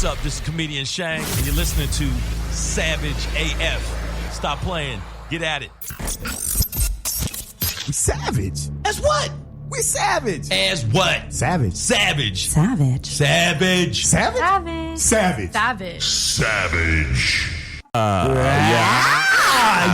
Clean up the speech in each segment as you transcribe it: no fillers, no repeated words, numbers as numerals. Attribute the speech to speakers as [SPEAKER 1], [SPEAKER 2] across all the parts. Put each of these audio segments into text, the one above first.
[SPEAKER 1] What's up? This is comedian Shang, and you're listening to Savage AF. Stop playing. Get at it.
[SPEAKER 2] We savage.
[SPEAKER 1] As what?
[SPEAKER 2] We savage.
[SPEAKER 1] As what?
[SPEAKER 2] Savage.
[SPEAKER 1] Savage.
[SPEAKER 3] Savage.
[SPEAKER 1] Savage.
[SPEAKER 2] Savage?
[SPEAKER 3] Savage.
[SPEAKER 2] Savage.
[SPEAKER 1] Savage.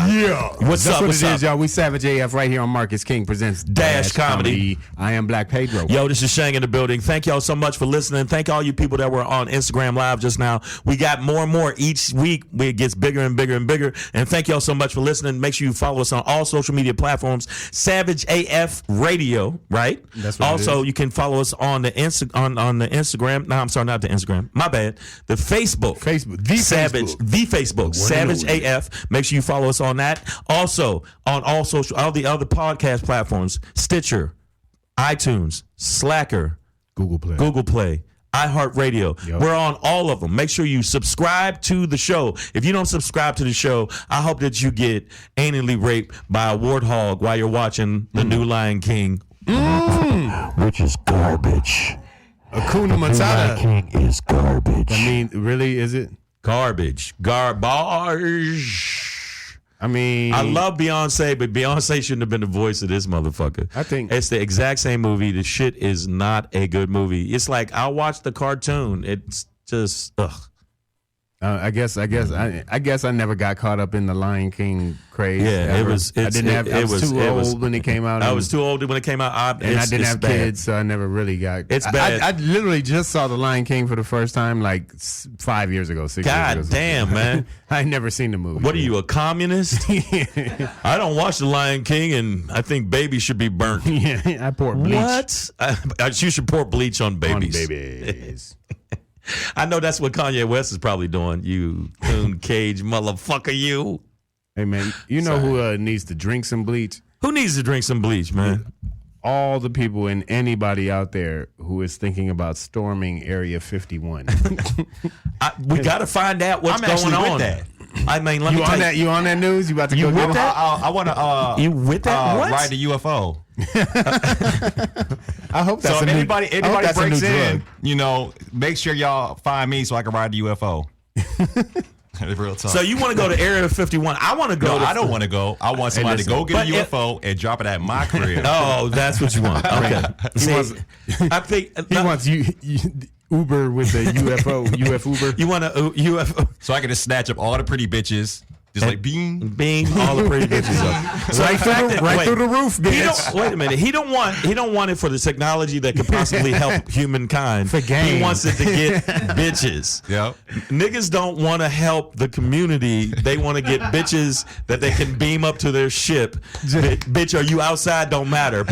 [SPEAKER 2] Yeah.
[SPEAKER 1] What's
[SPEAKER 2] That's
[SPEAKER 1] up?
[SPEAKER 2] what
[SPEAKER 1] What's
[SPEAKER 2] it
[SPEAKER 1] up?
[SPEAKER 2] is, y'all. We Savage AF right here on Marcus King Presents
[SPEAKER 1] Dash Comedy.
[SPEAKER 2] I am Black Pedro.
[SPEAKER 1] Yo, this is Shang in the building. Thank y'all so much for listening. Thank all you people that were on Instagram Live just now. We got more and more each week. It gets bigger and bigger and bigger. And thank y'all so much for listening. Make sure you follow us on all social media platforms. Savage AF Radio, right?
[SPEAKER 2] That's what
[SPEAKER 1] Also,
[SPEAKER 2] it is.
[SPEAKER 1] you can follow us on the on the Instagram. No, I'm sorry, not the Instagram. My bad. The Facebook.
[SPEAKER 2] The
[SPEAKER 1] Savage.
[SPEAKER 2] Facebook.
[SPEAKER 1] The Facebook. Savage
[SPEAKER 2] and only.
[SPEAKER 1] AF. Make sure you follow us on that. Also, on all the other podcast platforms, Stitcher, iTunes, Slacker,
[SPEAKER 2] Google Play.
[SPEAKER 1] iHeartRadio.
[SPEAKER 2] Yep.
[SPEAKER 1] We're on all of them. Make sure you subscribe to the show. If you don't subscribe to the show, I hope that you get anally raped by a warthog while you're watching the new Lion King, which is garbage.
[SPEAKER 2] Hakuna
[SPEAKER 1] Lion
[SPEAKER 2] Matata.
[SPEAKER 1] King is garbage.
[SPEAKER 2] I mean, really, is it?
[SPEAKER 1] Garbage.
[SPEAKER 2] I mean,
[SPEAKER 1] I love Beyonce, but Beyonce shouldn't have been the voice of this motherfucker.
[SPEAKER 2] I think-
[SPEAKER 1] it's the exact same movie. The shit is not a good movie. It's like I'll watch the cartoon. It's just ugh.
[SPEAKER 2] I guess I never got caught up in the Lion King craze.
[SPEAKER 1] Yeah,
[SPEAKER 2] ever.
[SPEAKER 1] it was.
[SPEAKER 2] I didn't have. I was too old when it came out.
[SPEAKER 1] I was too old when it came out.
[SPEAKER 2] and I didn't
[SPEAKER 1] it's
[SPEAKER 2] have
[SPEAKER 1] bad.
[SPEAKER 2] kids, so I never really got.
[SPEAKER 1] It's bad.
[SPEAKER 2] I literally just saw the Lion King for the first time like 5 years ago, 6 years ago.
[SPEAKER 1] God damn, man!
[SPEAKER 2] I ain't never seen the movie.
[SPEAKER 1] What are you, a communist? I don't watch the Lion King, and I think babies should be burnt.
[SPEAKER 2] Yeah, I pour bleach
[SPEAKER 1] What? You should pour bleach on
[SPEAKER 2] on
[SPEAKER 1] babies.
[SPEAKER 2] babies.
[SPEAKER 1] I know that's what Kanye West is probably doing. You coon cage motherfucker, you.
[SPEAKER 2] Hey man, you know who needs to drink some bleach?
[SPEAKER 1] Who needs to drink some bleach, man?
[SPEAKER 2] All the people and anybody out there who is thinking about storming Area 51.
[SPEAKER 1] We got to find out what's
[SPEAKER 4] I'm actually
[SPEAKER 1] going on.
[SPEAKER 4] with that.
[SPEAKER 1] I mean, let me
[SPEAKER 2] You
[SPEAKER 1] tell
[SPEAKER 2] on that? You on that news? You about to go
[SPEAKER 1] with
[SPEAKER 2] get
[SPEAKER 1] that?
[SPEAKER 4] I want to.
[SPEAKER 1] You with that? What?
[SPEAKER 4] Ride the UFO.
[SPEAKER 2] I hope that's
[SPEAKER 4] So
[SPEAKER 2] a
[SPEAKER 4] if
[SPEAKER 2] new,
[SPEAKER 4] anybody
[SPEAKER 2] I hope that's a
[SPEAKER 4] breaks
[SPEAKER 2] new
[SPEAKER 4] in,
[SPEAKER 2] drug.
[SPEAKER 4] make sure y'all find me so I can ride the UFO. Real talk.
[SPEAKER 1] So you want to go to Area 51? I want to go.
[SPEAKER 4] No, I don't want to go. I want somebody
[SPEAKER 2] listen,
[SPEAKER 4] to go get a
[SPEAKER 1] but
[SPEAKER 4] UFO and drop it at my crib.
[SPEAKER 1] Oh, that's what you want. Okay. See,
[SPEAKER 2] wants-
[SPEAKER 1] I think
[SPEAKER 2] He wants you Uber with the UFO, UF Uber.
[SPEAKER 1] you want a UFO.
[SPEAKER 4] So I can just snatch up all the pretty bitches. Just like being.
[SPEAKER 1] Beam all the pretty bitches up. So
[SPEAKER 2] Right
[SPEAKER 1] the fact that- wait,
[SPEAKER 2] through the roof,
[SPEAKER 1] He
[SPEAKER 2] bitch.
[SPEAKER 1] don't, wait a minute. He don't want it for the technology that could possibly help humankind.
[SPEAKER 2] For game.
[SPEAKER 1] He wants it to get bitches.
[SPEAKER 4] Yep.
[SPEAKER 1] Niggas don't want to help the community. They want to get bitches that they can beam up to their ship. Bitch, are you outside? Don't matter.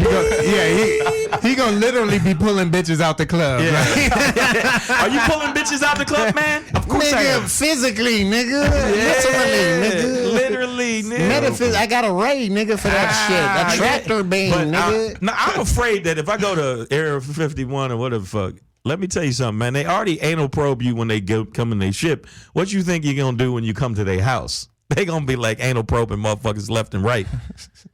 [SPEAKER 2] He gonna literally be pulling bitches out the club.
[SPEAKER 1] Yeah.
[SPEAKER 2] Right?
[SPEAKER 1] Are you pulling bitches out the club, man? Of course I am.
[SPEAKER 2] physically, nigga. Literally, nigga.
[SPEAKER 1] Literally, nigga.
[SPEAKER 2] I got a ray, nigga, for that shit. A tractor beam,
[SPEAKER 1] But
[SPEAKER 2] nigga.
[SPEAKER 1] I'm afraid that if I go to Area 51 or whatever the fuck, let me tell you something, man. They already anal probe you when they come in their ship. What you think you're gonna do when you come to their house? They gonna be like anal probing motherfuckers left and right.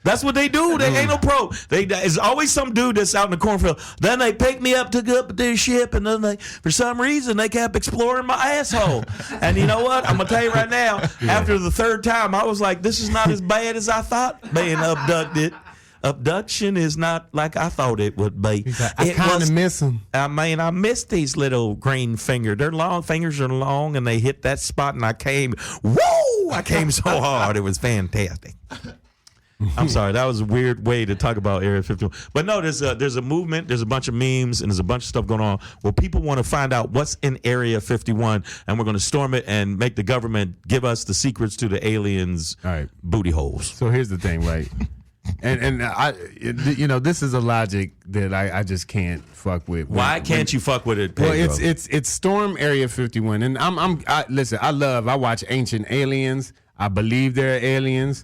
[SPEAKER 1] That's what they do. They anal probe. There's always some dude that's out in the cornfield. Then they pick me up to go up with their ship, and then for some reason they kept exploring my asshole. And you know what? I'm gonna tell you right now. After the third time, I was like, this is not as bad as I thought. Being abducted. Abduction is not like I thought it would be.
[SPEAKER 2] I kind of miss him.
[SPEAKER 1] I mean, I miss these little green fingers. Their long fingers are long, and they hit that spot, and I came. Woo! I came so hard. It was fantastic. I'm sorry, that was a weird way to talk about Area 51. But no, there's a movement, there's a bunch of memes, and there's a bunch of stuff going on where people want to find out what's in Area 51, and we're going to storm it and make the government give us the secrets to the aliens'
[SPEAKER 2] All right.
[SPEAKER 1] booty holes.
[SPEAKER 2] So here's the thing, right? And this is a logic that I just can't fuck with.
[SPEAKER 1] Why can't you fuck with it, Pedro?
[SPEAKER 2] Well, it's Storm Area 51, and listen. I watch Ancient Aliens. I believe there are aliens.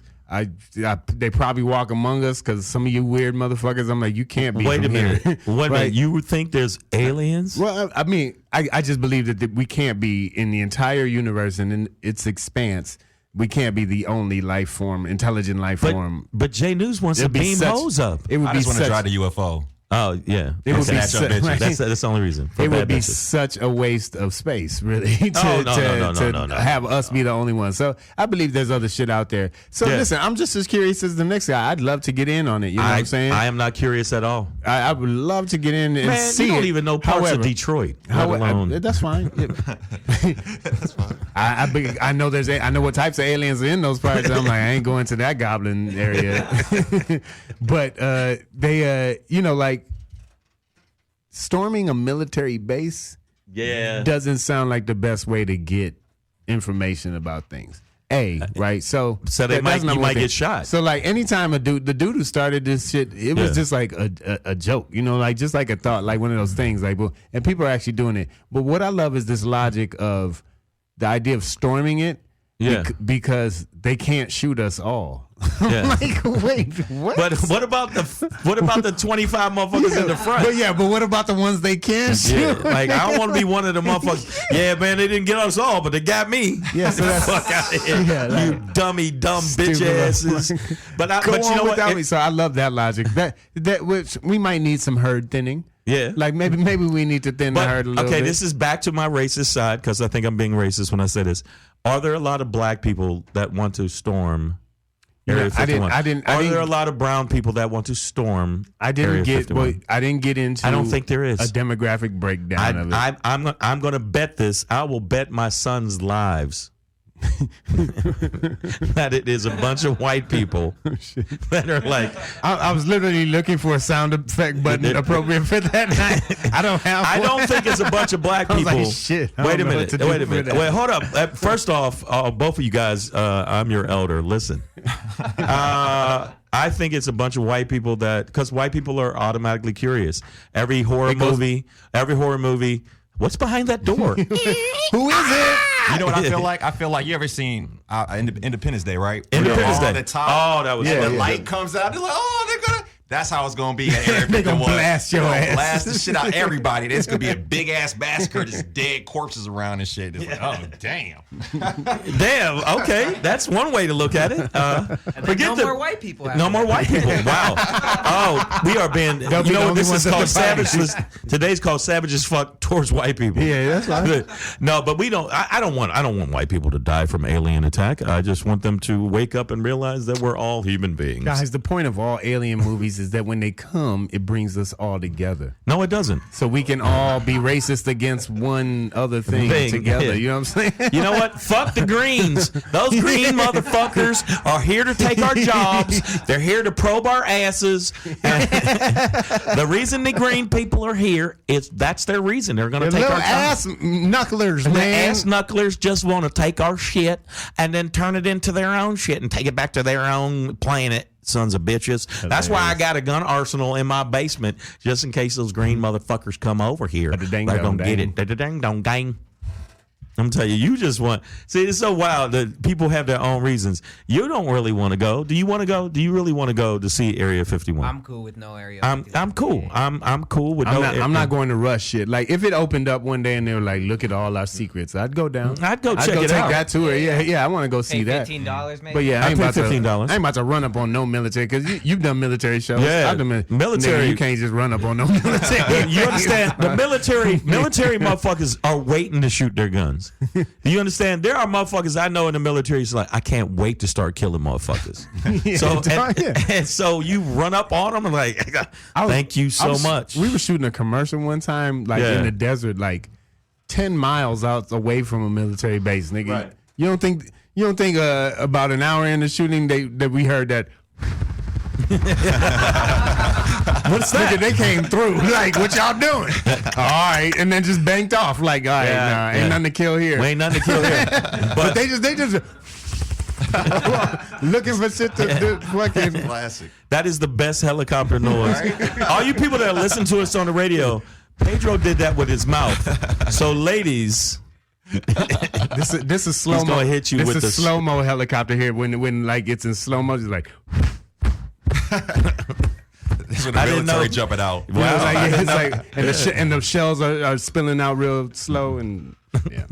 [SPEAKER 2] They probably walk among us because some of you weird motherfuckers. I'm like, you can't be.
[SPEAKER 1] Wait a
[SPEAKER 2] from
[SPEAKER 1] minute.
[SPEAKER 2] here.
[SPEAKER 1] Wait a
[SPEAKER 2] Right?
[SPEAKER 1] minute. You would think there's aliens?
[SPEAKER 2] Well, I mean, I just believe that we can't be in the entire universe and in its expanse. We can't be the only intelligent life form.
[SPEAKER 1] But Jay News wants to
[SPEAKER 2] It'd be
[SPEAKER 1] beam
[SPEAKER 2] such-
[SPEAKER 1] hoes up.
[SPEAKER 2] It would
[SPEAKER 4] I
[SPEAKER 2] be
[SPEAKER 4] just want to
[SPEAKER 2] such.
[SPEAKER 4] try the UFO.
[SPEAKER 1] Oh yeah,
[SPEAKER 2] It would be
[SPEAKER 4] Snatch up bitches.
[SPEAKER 1] that's the only reason. For
[SPEAKER 2] it would
[SPEAKER 1] bad
[SPEAKER 2] be
[SPEAKER 1] bitches.
[SPEAKER 2] such a waste of space, really, to,
[SPEAKER 1] no.
[SPEAKER 2] have us be the only ones. So I believe there's other shit out there. So
[SPEAKER 1] Yeah.
[SPEAKER 2] listen, I'm just as curious as the next guy. I'd love to get in on it. You know what I'm saying?
[SPEAKER 1] I am not curious at all.
[SPEAKER 2] I would love to get in and
[SPEAKER 1] Man,
[SPEAKER 2] see
[SPEAKER 1] you don't
[SPEAKER 2] it.
[SPEAKER 1] even know parts
[SPEAKER 2] However,
[SPEAKER 1] of Detroit. Let alone.
[SPEAKER 2] that's fine. That's fine. I know I know what types of aliens are in those parts. I'm like, I ain't going to that goblin area. But they, like storming a military base.
[SPEAKER 1] Yeah.
[SPEAKER 2] Doesn't sound like the best way to get information about things. Right? So
[SPEAKER 1] they might you might get shot.
[SPEAKER 2] So like anytime the dude who started this shit, it was just like a joke, like just like a thought, like one of those things, like, and people are actually doing it. But what I love is this logic of the idea of storming it, because they can't shoot us all.
[SPEAKER 1] Yeah.
[SPEAKER 2] Like, wait, what?
[SPEAKER 1] But what about the 25 motherfuckers in the front?
[SPEAKER 2] But what about the ones they can't shoot?
[SPEAKER 1] Yeah, like I don't want to be one of the motherfuckers. Yeah, man, they didn't get us all, but they got me.
[SPEAKER 2] Yeah, so that's
[SPEAKER 1] Fuck out of here, you dumb bitch asses. But you know what?
[SPEAKER 2] So I love that logic. That which we might need some herd thinning.
[SPEAKER 1] Yeah,
[SPEAKER 2] like maybe we need to thin the herd a little bit.
[SPEAKER 1] Okay, this is back to my racist side because I think I'm being racist when I say this. Are there a lot of black people that want to storm Area 51? Are there a lot of brown people that want to storm Area 51?
[SPEAKER 2] I didn't get into.
[SPEAKER 1] I don't think there is
[SPEAKER 2] a demographic breakdown of it.
[SPEAKER 1] I'm going to bet this. I will bet my son's lives that it is a bunch of white people that are like.
[SPEAKER 2] I was literally looking for a sound effect button appropriate for that. I don't have.
[SPEAKER 1] I don't think it's a bunch of black people.
[SPEAKER 2] I was like, shit.
[SPEAKER 1] Wait a minute. Wait, hold up. First off, both of you guys, I'm your elder. Listen, I think it's a bunch of white people because white people are automatically curious. Every horror movie. What's behind that door?
[SPEAKER 2] Who is it?
[SPEAKER 4] You know what I feel like? I feel like you ever seen Independence Day, right?
[SPEAKER 1] Independence Day.
[SPEAKER 4] The top,
[SPEAKER 1] that was
[SPEAKER 4] the light comes out. They're like, they're gonna. That's how it's gonna be at Area 51.
[SPEAKER 2] They're gonna blast your ass.
[SPEAKER 4] Blast the shit out of everybody. There's gonna be a big ass massacre, just dead corpses around and shit. It's like, oh damn.
[SPEAKER 1] Damn. Okay, that's one way to look at it.
[SPEAKER 3] More white people.
[SPEAKER 1] No more white people. Wow. Oh, we are being. This is called savageless. Today's called savage as fuck towards white people.
[SPEAKER 2] Yeah, that's right.
[SPEAKER 1] No, but we don't. I don't want white people to die from alien attack. I just want them to wake up and realize that we're all human beings.
[SPEAKER 2] Guys, the point of all alien movies is that when they come, it brings us all together.
[SPEAKER 1] No, it doesn't.
[SPEAKER 2] So we can all be racist against one other thing together.
[SPEAKER 1] Yeah.
[SPEAKER 2] You know what I'm saying?
[SPEAKER 1] You know what? Fuck the greens. Those green motherfuckers are here to take our jobs. They're here to probe our asses. The reason the green people are here is that's their reason. They're going to take our
[SPEAKER 2] ass knucklers, man.
[SPEAKER 1] The ass knucklers just want to take our shit and then turn it into their own shit and take it back to their own planet. Sons of bitches. That's why I got a gun arsenal in my basement just in case those green motherfuckers come over here. They're going to get it. Dang gang. I'm telling you, you just want. See, it's so wild that people have their own reasons. You don't really want to go. Do you want to go? Do you really want to go to see Area 51?
[SPEAKER 3] I'm cool with no Area
[SPEAKER 1] 51. I'm cool. I'm cool with no.
[SPEAKER 2] I'm not going to rush shit. Like if it opened up one day and they were like, "Look at all our secrets," I'd go down.
[SPEAKER 1] I'd go check it out.
[SPEAKER 2] Take that tour. Yeah. I want to go see that.
[SPEAKER 3] $15 maybe.
[SPEAKER 2] But yeah, I ain't about
[SPEAKER 1] $15.
[SPEAKER 2] I ain't about to run up on no military because you've done military shows.
[SPEAKER 1] Yeah,
[SPEAKER 2] I've done
[SPEAKER 1] military.
[SPEAKER 2] Nigga, you can't just run up on no military.
[SPEAKER 1] You understand? The military motherfuckers are waiting to shoot their guns. Do you understand? There are motherfuckers I know in the military. It's like I can't wait to start killing motherfuckers. So you run up on them and like, thank you so much.
[SPEAKER 2] We were shooting a commercial one time, like in the desert, like 10 miles out away from a military base, nigga.
[SPEAKER 1] Right.
[SPEAKER 2] You don't think about an hour in the shooting that we heard that. What's that? Nigga, they came through. Like, what y'all doing? All right, and then just banked off. Like, all right, ain't nothing to kill here.
[SPEAKER 1] Ain't nothing to kill here.
[SPEAKER 2] But they just looking for shit to fucking
[SPEAKER 4] Classic.
[SPEAKER 1] That is the best helicopter noise. All you people that listen to us on the radio, Pedro did that with his mouth. So, ladies.
[SPEAKER 2] This is slow mo.
[SPEAKER 1] He's gonna hit you with the
[SPEAKER 2] slow mo helicopter here. When like it's in slow mo, it's like.
[SPEAKER 4] This is when the military jumping out.
[SPEAKER 2] Wow. It's like and the shells are spilling out real slow and yeah.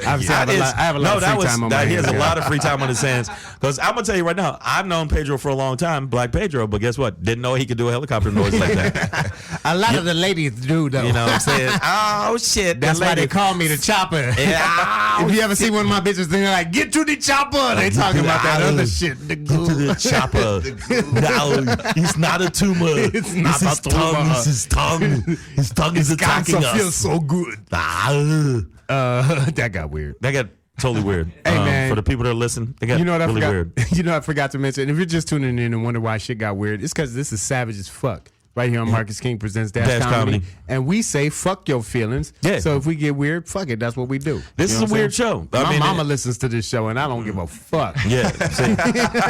[SPEAKER 2] Obviously, I have a lot of free time on my hands.
[SPEAKER 1] He has a
[SPEAKER 2] yeah.
[SPEAKER 1] lot of free time on his hands. Because I'm going to tell you right now, I've known Pedro for a long time, Black Pedro, but guess what? Didn't know he could do a helicopter noise like that.
[SPEAKER 2] A lot of the ladies do, though.
[SPEAKER 1] You know what I'm saying? Oh, shit.
[SPEAKER 2] That's why they call me the chopper.
[SPEAKER 1] Yeah.
[SPEAKER 2] If you ever see one of my bitches, they're like, get to the chopper. They talking about that other shit. The
[SPEAKER 1] Get to the chopper. No, he's not a tumor.
[SPEAKER 2] It's not
[SPEAKER 1] his
[SPEAKER 2] a tumor.
[SPEAKER 1] tongue. It's his tongue. His tongue is attacking us.
[SPEAKER 2] Feels so good. That got weird.
[SPEAKER 1] That got totally weird.
[SPEAKER 2] Hey, man.
[SPEAKER 1] For the people that listen, they got
[SPEAKER 2] I
[SPEAKER 1] really
[SPEAKER 2] forgot?
[SPEAKER 1] weird.
[SPEAKER 2] You know, I forgot to mention. If you're just tuning in and wonder why shit got weird, it's because this is savage as fuck. Right here on Marcus King Presents Dash Comedy. And we say, fuck your feelings.
[SPEAKER 1] Yeah.
[SPEAKER 2] So if we get weird, fuck it. That's what we do.
[SPEAKER 1] This is a weird show.
[SPEAKER 2] My mama listens to this show, and I don't give a fuck.
[SPEAKER 1] Yeah. See?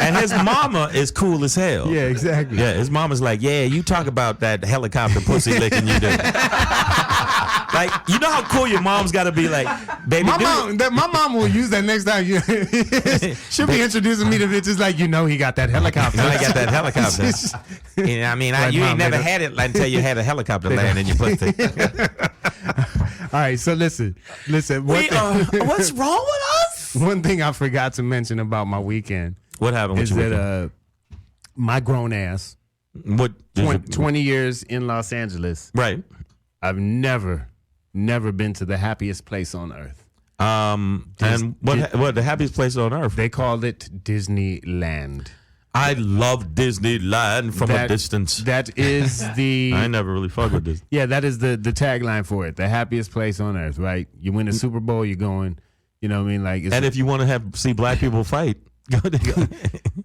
[SPEAKER 1] And his mama is cool as hell.
[SPEAKER 2] Yeah, exactly.
[SPEAKER 1] Yeah, his mama's like, yeah, you talk about that helicopter pussy licking you do. Like, you know how cool your mom's got to be like, baby.
[SPEAKER 2] My mom will use that next time. She'll be introducing me to bitches like, he got that helicopter.
[SPEAKER 1] I got that helicopter. You know, I mean, you ain't never had it until you had a helicopter land in your pussy.
[SPEAKER 2] All right, so listen.
[SPEAKER 1] What's wrong with us?
[SPEAKER 2] One thing I forgot to mention about my weekend.
[SPEAKER 1] What happened with
[SPEAKER 2] is
[SPEAKER 1] your
[SPEAKER 2] that my grown ass, 20 years in Los Angeles.
[SPEAKER 1] Right.
[SPEAKER 2] I've never been to the happiest place on earth.
[SPEAKER 1] And what the happiest place on earth?
[SPEAKER 2] They called it Disneyland.
[SPEAKER 1] I love Disneyland from a distance.
[SPEAKER 2] That is the...
[SPEAKER 1] I never really fuck with this.
[SPEAKER 2] Yeah, that is the tagline for it. The happiest place on earth, right? You win the Super Bowl, you're going, you know what I mean? Like,
[SPEAKER 1] and if you want to see black people fight, go.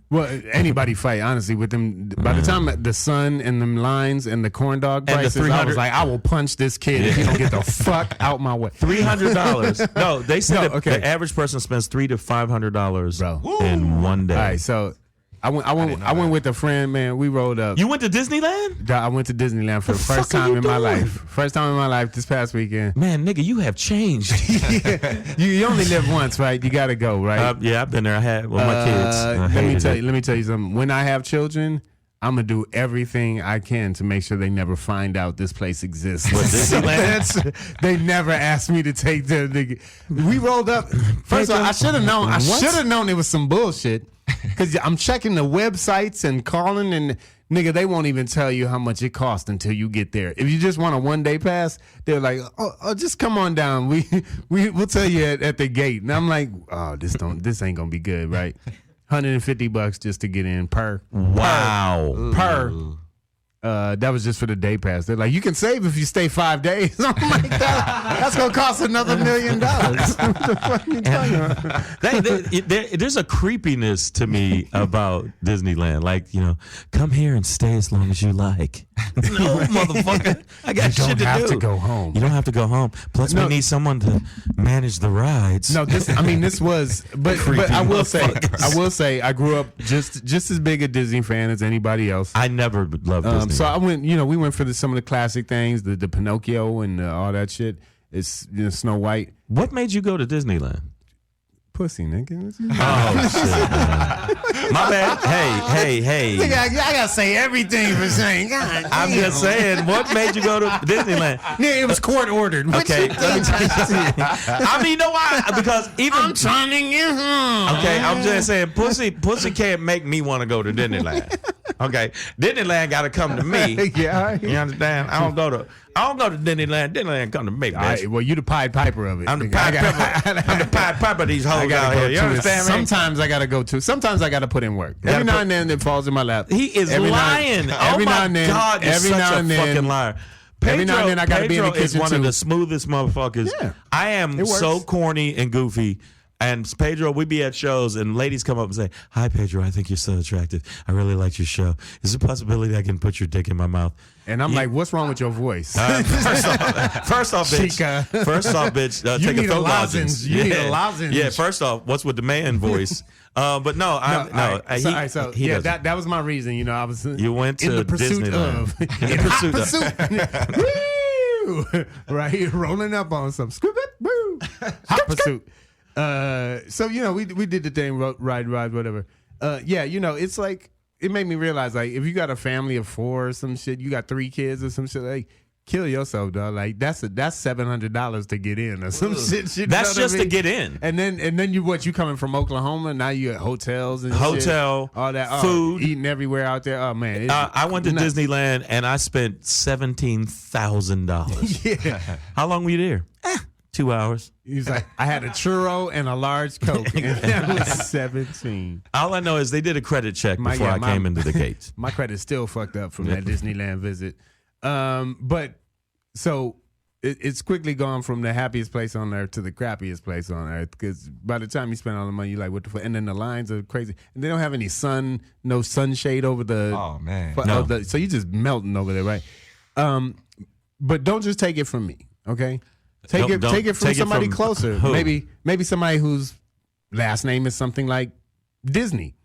[SPEAKER 2] Well, anybody fight, honestly, with them. By the time the sun and them lines and the corn dog prices, I was like, I will punch this kid if he don't get the fuck out my way.
[SPEAKER 1] $300. No, they said the average person spends $300 to $500 in one day.
[SPEAKER 2] All right, so I went with a friend, man. We rolled up.
[SPEAKER 1] You went to Disneyland?
[SPEAKER 2] I went to Disneyland for the first time in my life. First time in my life this past weekend.
[SPEAKER 1] Man, nigga, you have changed.
[SPEAKER 2] You only live once, right? You got to go, right?
[SPEAKER 1] Yeah, I've been there. I had with my kids.
[SPEAKER 2] Let me tell you something. When I have children, I'm going to do everything I can to make sure they never find out this place exists. They never asked me to take we rolled up. First of all, I should have known. I should have known it was some bullshit. Because I'm checking the websites and calling, and nigga, they won't even tell you how much it costs until you get there. If you just want a one-day pass, they're like, oh, just come on down. We'll tell you at the gate. And I'm like, oh, this ain't gonna be good, right? $150 just to get in per.
[SPEAKER 1] Wow.
[SPEAKER 2] Per. That was just for the day pass. They're like, you can save if you stay 5 days. I'm like, that's gonna cost another $1 million. What the fuck are you talking about?
[SPEAKER 1] There's a creepiness to me about Disneyland. Like, come here and stay as long as you like. No, motherfucker. I got shit to do.
[SPEAKER 2] You don't have to go home.
[SPEAKER 1] You don't have to go home. Plus, we need someone to manage the rides.
[SPEAKER 2] No, this was, but I will say, I grew up just as big a Disney fan as anybody else.
[SPEAKER 1] I never loved Disney.
[SPEAKER 2] So I went, we went for some of the classic things, the Pinocchio and all that shit. It's Snow White.
[SPEAKER 1] What made you go to Disneyland?
[SPEAKER 2] Pussy, nigga.
[SPEAKER 1] Oh, shit. My bad. Hey.
[SPEAKER 2] Nigga, I gotta say everything for saying. God,
[SPEAKER 1] I'm just saying, what made you go to Disneyland?
[SPEAKER 2] Yeah, it was court ordered.
[SPEAKER 1] Okay. I mean, you know why? Because
[SPEAKER 2] I'm trying to get home.
[SPEAKER 1] Okay, I'm just saying, pussy can't make me want to go to Disneyland. Okay, Disneyland got to come to me.
[SPEAKER 2] Yeah,
[SPEAKER 1] you understand? I don't go to Disneyland. Disneyland come to me, bitch.
[SPEAKER 2] Right, well, you the Pied Piper of it.
[SPEAKER 1] I'm the Pied Piper. I'm the Pied Piper of these hoes out here. You understand me?
[SPEAKER 2] Sometimes I gotta go to. Sometimes I gotta put in work. Every now and then it falls in my lap.
[SPEAKER 1] He is lying. Oh my God, you're such a fucking liar.
[SPEAKER 2] Every now and then I gotta be in the kitchen
[SPEAKER 1] is one of the smoothest motherfuckers.
[SPEAKER 2] Yeah,
[SPEAKER 1] I am so corny and goofy. And Pedro, we be at shows and ladies come up and say, "Hi, Pedro, I think you're so attractive. I really like your show. Is there a possibility I can put your dick in my mouth?"
[SPEAKER 2] And I'm like, "What's wrong with your voice?"
[SPEAKER 1] First off, bitch.
[SPEAKER 2] Chica.
[SPEAKER 1] First off, bitch.
[SPEAKER 2] You need a lozenge. You need a lozenge.
[SPEAKER 1] Yeah. First off, what's with the man voice? But no,
[SPEAKER 2] that was my reason. I was.
[SPEAKER 1] You went to
[SPEAKER 2] in the pursuit
[SPEAKER 1] Disneyland.
[SPEAKER 2] Woo! Right, rolling up on some scoop it, woo! Hot pursuit. So we did the thing, ride, whatever. It's like it made me realize, like, if you got a family of 4 or some shit, you got 3 kids or some shit, like, kill yourself, dog. Like that's $700 to get in or some shit. You know
[SPEAKER 1] That's
[SPEAKER 2] what
[SPEAKER 1] just
[SPEAKER 2] I mean?
[SPEAKER 1] to get in.
[SPEAKER 2] And then you coming from Oklahoma? Now you at hotels and shit, all that
[SPEAKER 1] food,
[SPEAKER 2] eating everywhere out there. Oh man,
[SPEAKER 1] I went to Disneyland and I spent $17,000.
[SPEAKER 2] Yeah.
[SPEAKER 1] How long were you there? 2 hours.
[SPEAKER 2] He's like, I had a churro and a large Coke, and that was 17.
[SPEAKER 1] All I know is they did a credit check before I came into the gates.
[SPEAKER 2] My credit's still fucked up from that Disneyland visit. But so it's quickly gone from the happiest place on earth to the crappiest place on earth, because by the time you spend all the money, you're like, what the fuck? And then the lines are crazy. And they don't have any no sunshade over the.
[SPEAKER 4] Oh, man.
[SPEAKER 2] No. So you just melting over there, right? But don't just take it from me, okay? Take it from somebody closer.
[SPEAKER 1] Who?
[SPEAKER 2] Maybe somebody whose last name is something like Disney.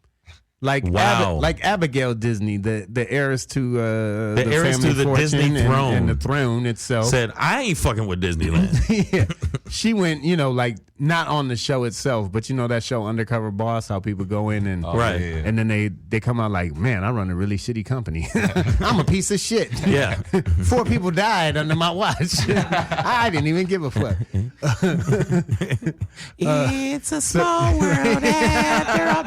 [SPEAKER 2] Like like Abigail Disney, the heiress to the
[SPEAKER 1] heiress
[SPEAKER 2] family
[SPEAKER 1] to the
[SPEAKER 2] fortune
[SPEAKER 1] Disney throne,
[SPEAKER 2] and the throne itself.
[SPEAKER 1] Said, I ain't fucking with Disneyland.
[SPEAKER 2] Yeah. She went, like not on the show itself, but that show Undercover Boss, how people go in and
[SPEAKER 1] Right.
[SPEAKER 4] Yeah.
[SPEAKER 2] and then they come out like, man, I run a really shitty company. I'm a piece of shit.
[SPEAKER 1] Yeah.
[SPEAKER 2] 4 people died under my watch. I didn't even give a fuck.
[SPEAKER 1] It's a small world after all.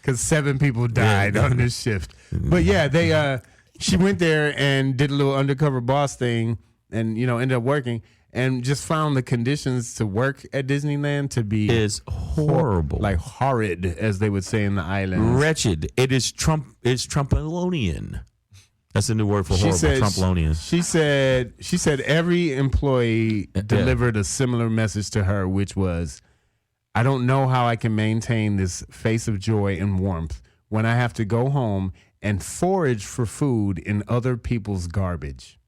[SPEAKER 2] Because 7 people died on this shift. But yeah, she went there and did a little Undercover Boss thing, and ended up working, and just found the conditions to work at Disneyland to be
[SPEAKER 1] Is horrible.
[SPEAKER 2] like horrid, as they would say in the islands.
[SPEAKER 1] Wretched. It is Trumpalonian. That's a new word for horrible. Trumpalonian.
[SPEAKER 2] She said every employee delivered a similar message to her, which was, I don't know how I can maintain this face of joy and warmth when I have to go home and forage for food in other people's garbage.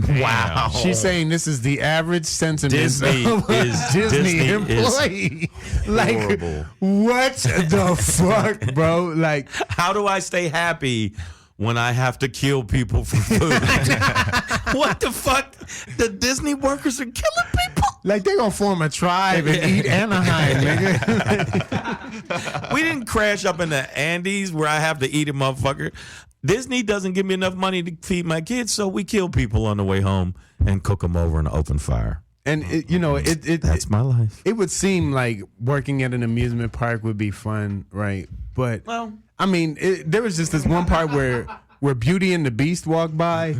[SPEAKER 1] Wow.
[SPEAKER 2] She's saying this is the average sentiment
[SPEAKER 1] Disney
[SPEAKER 2] of a
[SPEAKER 1] is-
[SPEAKER 2] Disney
[SPEAKER 1] Disney is
[SPEAKER 2] employee. Like,
[SPEAKER 1] horrible.
[SPEAKER 2] what the fuck, bro? Like,
[SPEAKER 1] How do I stay happy when I have to kill people for food? What the fuck? The Disney workers are killing people?
[SPEAKER 2] they gonna form a tribe and eat Anaheim, nigga.
[SPEAKER 1] We didn't crash up in the Andes where I have to eat a motherfucker. Disney doesn't give me enough money to feed my kids, so we kill people on the way home and cook them over in an open fire.
[SPEAKER 2] And
[SPEAKER 1] That's my life.
[SPEAKER 2] It would seem like working at an amusement park would be fun, right? But
[SPEAKER 1] Well,
[SPEAKER 2] I mean, there was just this one part where Beauty and the Beast walked by,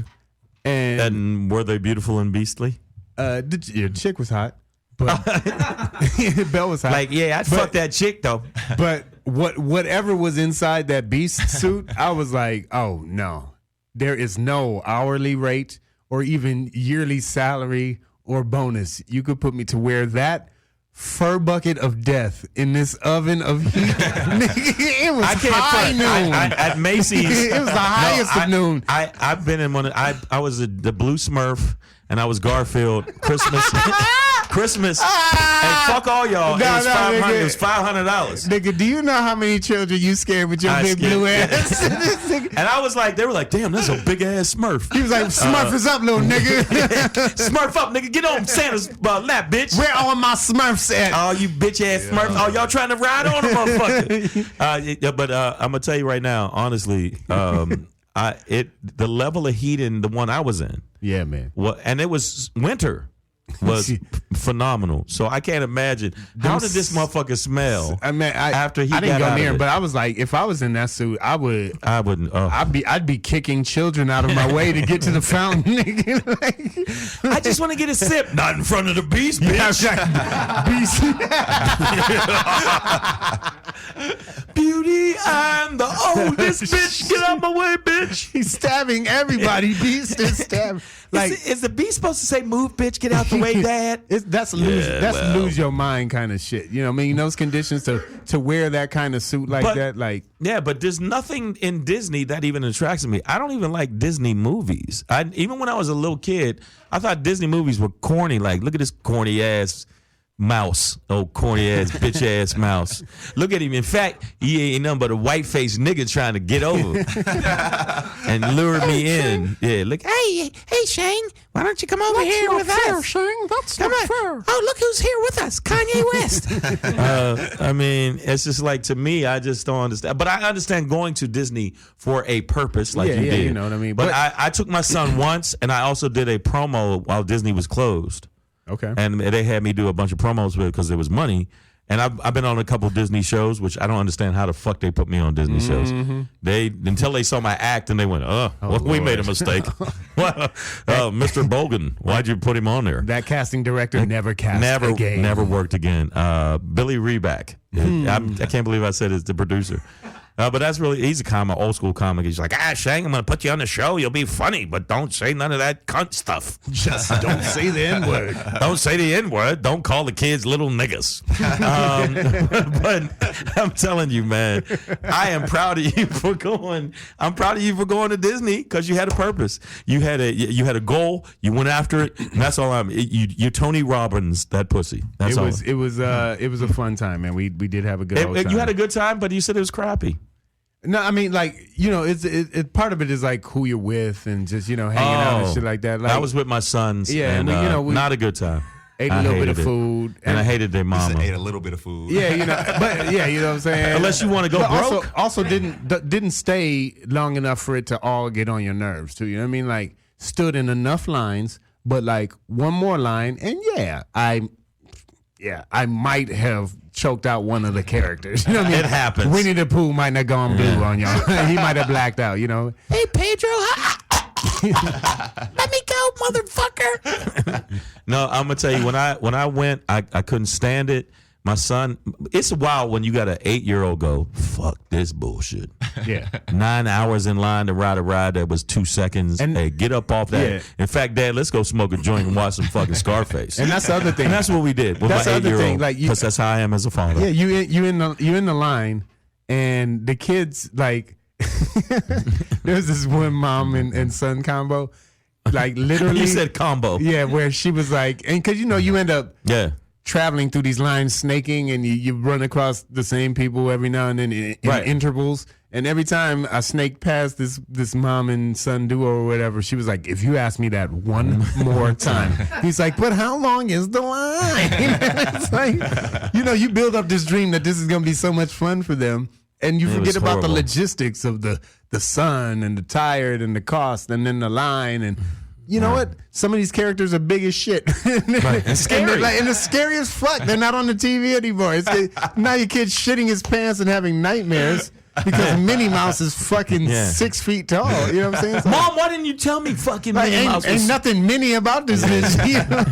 [SPEAKER 2] and
[SPEAKER 1] were they beautiful and beastly?
[SPEAKER 2] the chick was hot, but Belle was hot.
[SPEAKER 1] Like, yeah, I'd fuck that chick though.
[SPEAKER 2] But whatever was inside that beast suit, I was like, oh no, there is no hourly rate or even yearly salary or bonus. You could put me to wear that fur bucket of death in this oven of heat. It was high noon.
[SPEAKER 1] At Macy's.
[SPEAKER 2] It was the highest of noon.
[SPEAKER 1] I've been in one. I was the Blue Smurf and I was Garfield. Christmas. And fuck all y'all. It was $500. It was $500.
[SPEAKER 2] Nigga, do you know how many children you scared with your big blue ass?
[SPEAKER 1] And I was like, they were like, damn, that's a big ass Smurf.
[SPEAKER 2] He was like, Smurf is up, little nigga.
[SPEAKER 1] Smurf up, nigga. Get on Santa's lap, bitch.
[SPEAKER 2] Where all my Smurfs at?
[SPEAKER 1] Oh, you bitch ass Smurfs. Oh, y'all trying to ride on a motherfucker. But I'm gonna tell you right now, honestly, the level of heat in the one I was in.
[SPEAKER 2] Yeah, man.
[SPEAKER 1] And it was winter. Was phenomenal. So I can't imagine how did this motherfucker smell.
[SPEAKER 2] I mean,
[SPEAKER 1] after he
[SPEAKER 2] I didn't
[SPEAKER 1] got
[SPEAKER 2] go
[SPEAKER 1] out
[SPEAKER 2] near
[SPEAKER 1] of
[SPEAKER 2] him,
[SPEAKER 1] it.
[SPEAKER 2] but I was like, if I was in that suit, I wouldn't. I'd be kicking children out of my way to get to the fountain. Nigga.
[SPEAKER 1] I just want to get a sip. Not in front of the beast, bitch. Beauty, I'm the oldest bitch. Get out my way, bitch.
[SPEAKER 2] He's stabbing everybody. Beast is stabbing. Like,
[SPEAKER 1] is the beast supposed to say, "Move, bitch, get out the way, Dad"?
[SPEAKER 2] That's lose your mind kind of shit. You know what I mean? Those conditions to wear that kind of suit like that, like.
[SPEAKER 1] Yeah, but there's nothing in Disney that even attracts me. I don't even like Disney movies. Even when I was a little kid, I thought Disney movies were corny. Like, look at this corny ass mouse, old corny ass, bitch ass mouse. Look at him. In fact, he ain't nothing but a white faced nigga trying to get over and lure me in. Yeah, look, hey, Shang, why don't you come over here with us?
[SPEAKER 2] Shang. That's
[SPEAKER 1] Come on. Oh, look who's here with us, Kanye West. I mean, it's just like, to me, I just don't understand. But I understand going to Disney for a purpose, like you did.
[SPEAKER 2] You know what I mean.
[SPEAKER 1] But I took my son once, and I also did a promo while Disney was closed.
[SPEAKER 2] Okay.
[SPEAKER 1] And they had me do a bunch of promos because there was money. And I've been on a couple Disney shows, which I don't understand how the fuck they put me on Disney shows. Until they saw my act and they went, we made a mistake. Mr. Bogan, why'd you put him on there?
[SPEAKER 2] That casting director never cast again.
[SPEAKER 1] Never worked again. Billy Reback. I can't believe I said it's the producer. But that's really, he's a old school comic. He's like, Shang, I'm going to put you on the show. You'll be funny, but don't say none of that cunt stuff.
[SPEAKER 2] Just don't say the N-word.
[SPEAKER 1] Don't say the N-word. Don't call the kids little niggas. But I'm telling you, man, I am proud of you for going. I'm proud of you for going to Disney because you had a purpose. You had a goal. You went after it. And that's all you Tony Robbins, that pussy. That's all.
[SPEAKER 2] It was a fun time, man. We did have a good old time.
[SPEAKER 1] You had a good time, but you said it was crappy.
[SPEAKER 2] No, I mean, like, you know, it's part of it is like who you're with and just, you know, hanging out and shit like that. Like,
[SPEAKER 1] I was with my sons.
[SPEAKER 2] Yeah,
[SPEAKER 1] and we not a good time.
[SPEAKER 2] Ate a little bit of food,
[SPEAKER 1] and I hated their mama.
[SPEAKER 4] Ate a little bit of food.
[SPEAKER 2] Yeah, you know, but yeah, you know what I'm saying.
[SPEAKER 1] Unless you want to go broke.
[SPEAKER 2] Also didn't stay long enough for it to all get on your nerves too. You know what I mean? Like, stood in enough lines, but like one more line, and I might have choked out one of the characters. You know what I mean?
[SPEAKER 1] It happens.
[SPEAKER 2] Winnie the Pooh might have gone blue on y'all. He might have blacked out, you know.
[SPEAKER 1] Hey, Pedro. Let me go, motherfucker. No, I'm going to tell you, when I went, I couldn't stand it. My son, it's wild when you got an 8-year-old go, fuck this bullshit.
[SPEAKER 2] Yeah.
[SPEAKER 1] 9 hours in line to ride a ride that was 2 seconds. And hey, get up off that. Yeah. In fact, Dad, let's go smoke a joint and watch some fucking Scarface.
[SPEAKER 2] And that's the other thing.
[SPEAKER 1] And that's what we did with my 8-year-old. Because that's how I am as a father.
[SPEAKER 2] Yeah, you in the line, and the kids, like, there's this one mom and son combo. Like, literally.
[SPEAKER 1] You said combo.
[SPEAKER 2] Yeah, where she was like, and because, you know, you end up. Yeah. Traveling through these lines, snaking, and you run across the same people every now and then in intervals. And every time I snaked past this mom and son duo or whatever, she was like, if you ask me that one more time. He's like, but how long is the line? It's like, you know, you build up this dream that this is going to be so much fun for them. And you forget about the logistics of the sun and the tired and the cost and then the line and... You know what? Some of these characters are big as shit.
[SPEAKER 1] And scary.
[SPEAKER 2] And the scary as fuck. They're not on the TV anymore. Now your kid's shitting his pants and having nightmares because Minnie Mouse is fucking 6 feet tall. You know what I'm saying? So,
[SPEAKER 1] Mom, why didn't you tell me fucking Minnie Mouse?
[SPEAKER 2] Ain't nothing Minnie about this bitch. You know?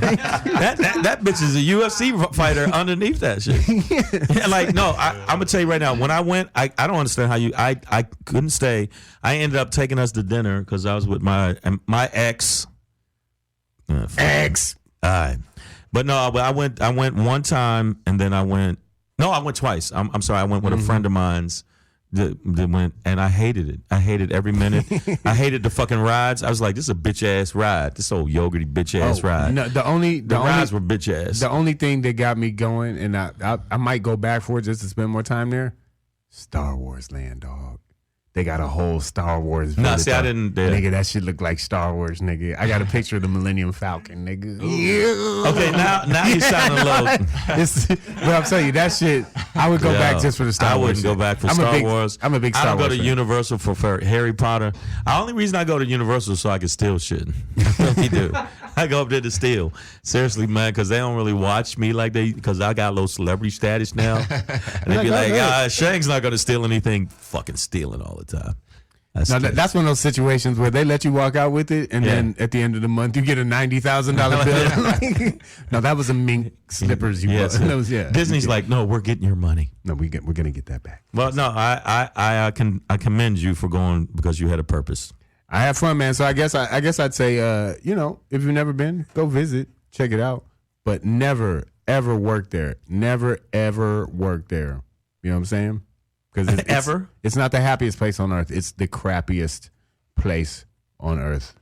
[SPEAKER 1] that bitch is a UFC fighter underneath that shit. Yeah, like, no, I'm going to tell you right now. When I went, I don't understand how I couldn't stay. I ended up taking us to dinner because I was with my ex.
[SPEAKER 2] Ex.
[SPEAKER 1] All right. But no, I went one time and then I went twice. I'm sorry. I went with a friend of mine's that went, and I hated it. I hated every minute. I hated the fucking rides. I was like, this is a bitch ass ride. This old yogurty bitch ass ride.
[SPEAKER 2] No, the
[SPEAKER 1] rides were bitch ass.
[SPEAKER 2] The only thing that got me going, and I might go back for it just to spend more time there, Star Wars Land, dog. They got a whole Star Wars.
[SPEAKER 1] No, see, I didn't.
[SPEAKER 2] Nigga, that shit look like Star Wars, nigga. I got a picture of the Millennium Falcon, nigga. Yeah.
[SPEAKER 1] Okay, now you sounding low.
[SPEAKER 2] Well, I'm telling you, that shit, I would go back just for the Star Wars.
[SPEAKER 1] I wouldn't go back for Star Wars.
[SPEAKER 2] I'm a big Star Wars.
[SPEAKER 1] I don't go to Universal for Harry Potter. The only reason I go to Universal is so I can steal shit. I really do. I go up there to steal. Seriously, man, because they don't really watch me like because I got a little celebrity status now. And they be like, Shang's not going to steal anything. Fucking stealing all the time.
[SPEAKER 2] That's one of those situations where they let you walk out with it, and then at the end of the month you get a $90,000 bill. No, that was a mink slippers you bought.
[SPEAKER 1] Disney's like, no, we're getting your money.
[SPEAKER 2] No, we're gonna get that back.
[SPEAKER 1] Well, no, I commend you for going because you had a purpose.
[SPEAKER 2] I had fun, man. So I guess I'd say, if you've never been, go visit, check it out, but never ever work there. Never ever work there. You know what I'm saying? Because it's not the happiest place on earth. It's the crappiest place on earth.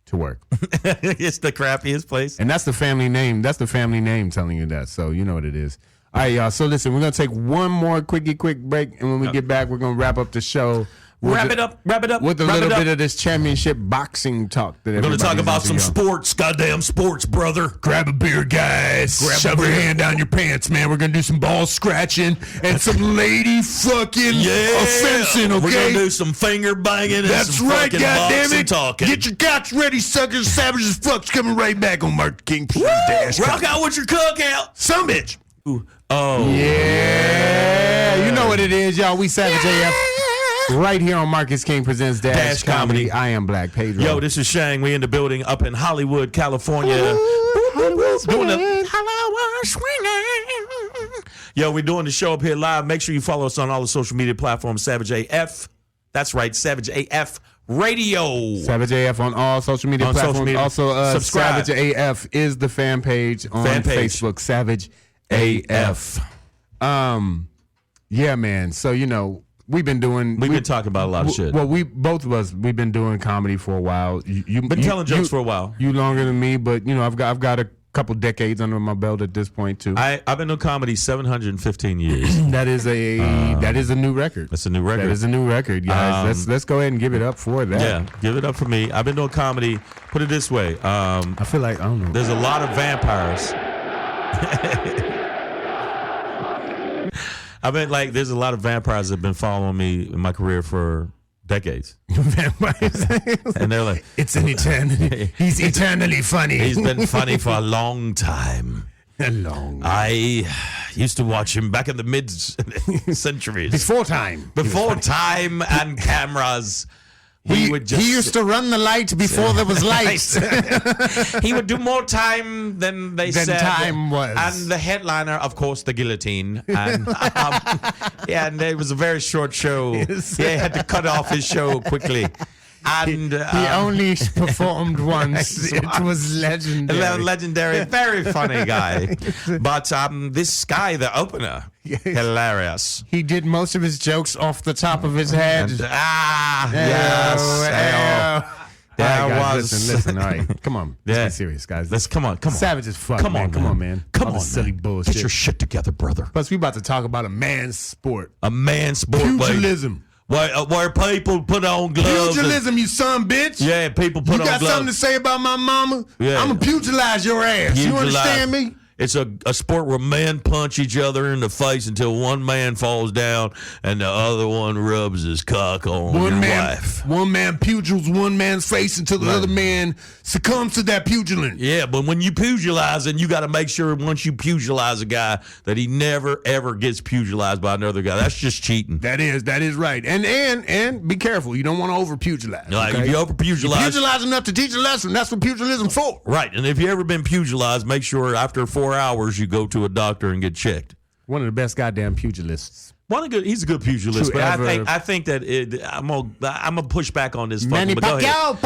[SPEAKER 2] to work.
[SPEAKER 1] It's the crappiest place.
[SPEAKER 2] And that's the family name. That's the family name telling you that. So you know what it is. All right, y'all. So listen, we're going to take one more quick break. And when we get back, we're going to wrap up the show.
[SPEAKER 1] Wrap it up.
[SPEAKER 2] With a little bit of this championship boxing talk. That
[SPEAKER 1] we're going to talk about some sports, goddamn sports, brother.
[SPEAKER 2] Grab a beer, guys. Shove your hand down your pants, man. We're going to do some ball scratching and some lady fucking offensing, okay?
[SPEAKER 1] We're going to do some finger banging and
[SPEAKER 2] That's
[SPEAKER 1] some
[SPEAKER 2] right,
[SPEAKER 1] fucking
[SPEAKER 2] goddammit.
[SPEAKER 1] talking.
[SPEAKER 2] Get your couch ready, suckers. Savage as fuck's coming right back on Mark King.
[SPEAKER 1] Rock out with your cookout.
[SPEAKER 2] Some bitch.
[SPEAKER 1] Ooh. Oh.
[SPEAKER 2] Yeah. You know what it is, y'all. We Savage AF. Right here on Marcus King Presents Dash Comedy. I am Black Pedro.
[SPEAKER 1] Yo, this is Shang. We in the building up in Hollywood, California. Doing the Hollywood swinging. Yo, we're doing the show up here live. Make sure you follow us on all the social media platforms. Savage AF. That's right, Savage AF Radio.
[SPEAKER 2] Savage AF on all social media platforms.
[SPEAKER 1] Social media.
[SPEAKER 2] Also,
[SPEAKER 1] Subscribe.
[SPEAKER 2] Savage AF is the fan page on Facebook. Savage AF. Yeah, man. So, you know, we've been talking
[SPEAKER 1] about a lot of shit.
[SPEAKER 2] Well, both of us, we've been doing comedy for a while. You've
[SPEAKER 1] been telling jokes for a while.
[SPEAKER 2] You longer than me, but you know, I've got a couple decades under my belt at this point too.
[SPEAKER 1] I've been doing comedy 715 years.
[SPEAKER 2] That is a new record.
[SPEAKER 1] That's a new record.
[SPEAKER 2] That is a new record, guys. Let's go ahead and give it up for that.
[SPEAKER 1] Yeah, give it up for me. I've been doing comedy. Put it this way.
[SPEAKER 2] I feel like I don't know.
[SPEAKER 1] There's a lot of vampires. There's a lot of vampires that have been following me in my career for decades.
[SPEAKER 2] Vampires.
[SPEAKER 1] And they're like,
[SPEAKER 2] it's an eternity. He's eternally funny.
[SPEAKER 1] He's been funny for a long time. I used to watch him back in the mid-centuries.
[SPEAKER 2] Before time.
[SPEAKER 1] Before time and cameras.
[SPEAKER 2] He used to run the light before there was lights.
[SPEAKER 1] He would do more time than they said.
[SPEAKER 2] Time was.
[SPEAKER 1] And the headliner, of course, the guillotine. And and it was a very short show. He had to cut off his show quickly. And
[SPEAKER 2] he only performed once. It was legendary.
[SPEAKER 1] Legendary, very funny guy. But this guy, the opener, hilarious.
[SPEAKER 2] He did most of his jokes off the top of his head.
[SPEAKER 1] Yes.
[SPEAKER 2] Listen. All right, come on. Let's be serious, guys.
[SPEAKER 1] Come on.
[SPEAKER 2] Savage as fuck. Come on, man.
[SPEAKER 1] Come on,
[SPEAKER 2] silly bullshit.
[SPEAKER 1] Get your shit together, brother.
[SPEAKER 2] Plus, we about to talk about a man's sport.
[SPEAKER 1] A man's sport.
[SPEAKER 2] Pugilism.
[SPEAKER 1] Where people put on gloves.
[SPEAKER 2] Pugilism, you son bitch.
[SPEAKER 1] Yeah, people put on gloves.
[SPEAKER 2] You got something to say about my mama? Yeah. I'm going to pugilize your ass. You understand me?
[SPEAKER 1] It's a sport where men punch each other in the face until one man falls down and the other one rubs his cock on your wife.
[SPEAKER 2] One man pugils one man's face until the other man succumbs to that pugilant.
[SPEAKER 1] Yeah, but when you pugilize, and you got to make sure once you pugilize a guy that he never ever gets pugilized by another guy. That's just cheating.
[SPEAKER 2] That is right. And be careful. You don't want to over pugilize.
[SPEAKER 1] Like if you over pugilize,
[SPEAKER 2] pugilize enough to teach a lesson. That's what pugilism for.
[SPEAKER 1] Right. And if you ever been pugilized, make sure after 4 hours you go to a doctor and get checked.
[SPEAKER 2] One of the best goddamn pugilists.
[SPEAKER 1] He's a good pugilist, but I think that I'm gonna push back on this.
[SPEAKER 2] Manny Pacquiao.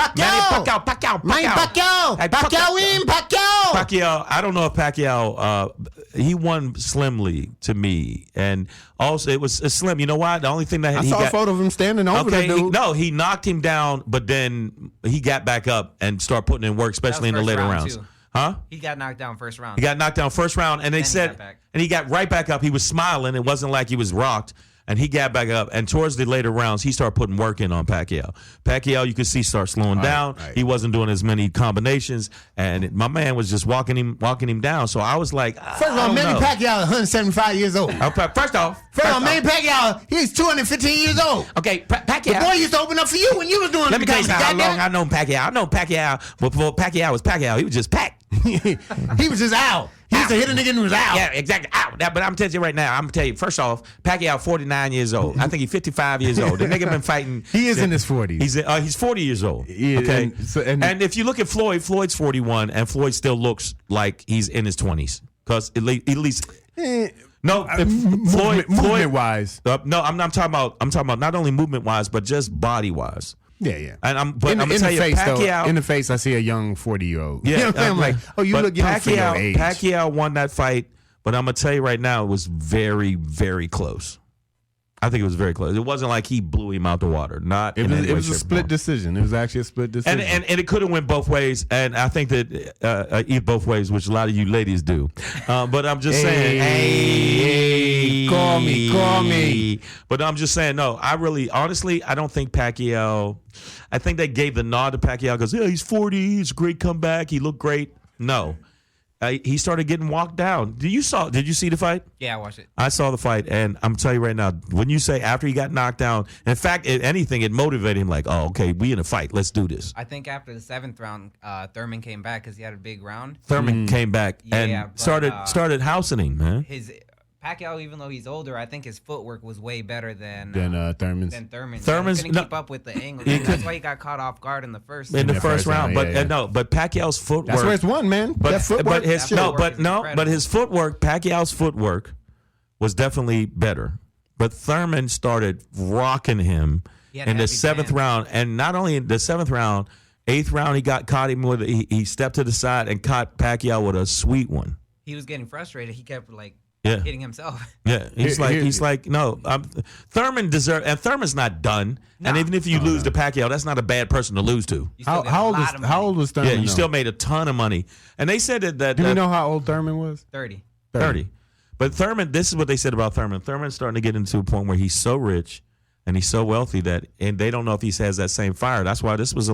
[SPEAKER 1] I don't know if Pacquiao. He won slimly to me, and also it was slim. You know why? The only thing that
[SPEAKER 2] I saw a photo of him standing over the dude.
[SPEAKER 1] He knocked him down, but then he got back up and started putting in work, especially in the later rounds.
[SPEAKER 3] Too.
[SPEAKER 1] Huh?
[SPEAKER 3] He got knocked down first round.
[SPEAKER 1] He got knocked down first round, and he got right back up. He was smiling. It wasn't like he was rocked. And he got back up, and towards the later rounds, he started putting work in on Pacquiao. Pacquiao, you could see, start slowing down. Right. He wasn't doing as many combinations, and my man was just walking him down. So I was like,
[SPEAKER 2] first of all, Manny Pacquiao is 175 years old.
[SPEAKER 1] First off,
[SPEAKER 2] Manny Pacquiao, he's 215 years old.
[SPEAKER 1] Okay, Pacquiao.
[SPEAKER 2] The boy used to open up for you when you was doing.
[SPEAKER 1] Let me tell you how long I know Pacquiao. I know Pacquiao before Pacquiao was Pacquiao. He was just Pac.
[SPEAKER 2] He was just out. He used to hit a nigga and was out.
[SPEAKER 1] Yeah, exactly. Out. But I'm telling you right now, I'm going to tell you, first off, Pacquiao 49 years old. I think he's 55 years old. The nigga been fighting.
[SPEAKER 2] He is in his 40s.
[SPEAKER 1] He's 40 years old.
[SPEAKER 2] Yeah,
[SPEAKER 1] okay. And if you look at Floyd's 41, and Floyd still looks like he's in his 20s. Because at least.
[SPEAKER 2] Movement wise.
[SPEAKER 1] No, I'm talking about not only movement wise, but just body wise.
[SPEAKER 2] Yeah.
[SPEAKER 1] And I'm gonna tell you, Pacquiao.
[SPEAKER 2] In the face, I see a young 40-year-old.
[SPEAKER 1] Yeah,
[SPEAKER 2] you know what I'm like, oh, you look young for your age.
[SPEAKER 1] Pacquiao won that fight, but I'm gonna tell you right now, it was very, very close. I think it was very close. It wasn't like he blew him out the water. Not
[SPEAKER 2] It was a split decision. It was actually a split decision.
[SPEAKER 1] And it could have went both ways. And I think that eat both ways, which a lot of you ladies do. But I'm just saying,
[SPEAKER 2] hey, call me.
[SPEAKER 1] But I'm just saying, no. Honestly, I don't think Pacquiao. I think they gave the nod to Pacquiao because he's 40. He's a great comeback. He looked great. No. He started getting walked down. Did you see the fight?
[SPEAKER 3] Yeah, I watched it.
[SPEAKER 1] I saw the fight, and I'm telling you right now, when you say after he got knocked down, in fact, if anything, it motivated him like, oh, okay, we in a fight. Let's do this.
[SPEAKER 3] I think after the 7th round, Thurman came back because he had a big round.
[SPEAKER 1] Thurman came back and started housing him, man.
[SPEAKER 3] Pacquiao, even though he's older, I think his footwork was way better than
[SPEAKER 2] Thurman's.
[SPEAKER 3] Thurman's couldn't keep up with the angle. That's why he got caught off guard in the first
[SPEAKER 1] round. But Pacquiao's footwork.
[SPEAKER 2] That's where it's won, man. But
[SPEAKER 1] his footwork. Pacquiao's footwork was definitely better. But Thurman started rocking him in the 7th round, and not only in the 7th round, 8th round he caught him with he stepped to the side and caught Pacquiao with a sweet one.
[SPEAKER 3] He was getting frustrated. He kept hitting himself.
[SPEAKER 1] Yeah, he's like, no. Thurman deserves, and Thurman's not done. No. And even if you lose to Pacquiao, that's not a bad person to lose to.
[SPEAKER 2] How old was Thurman?
[SPEAKER 1] Yeah, you still made a ton of money. And they said that.
[SPEAKER 2] Do you know how old Thurman was?
[SPEAKER 3] 30.
[SPEAKER 1] But Thurman, this is what they said about Thurman. Thurman's starting to get into a point where he's so rich and he's so wealthy and they don't know if he has that same fire. That's why this was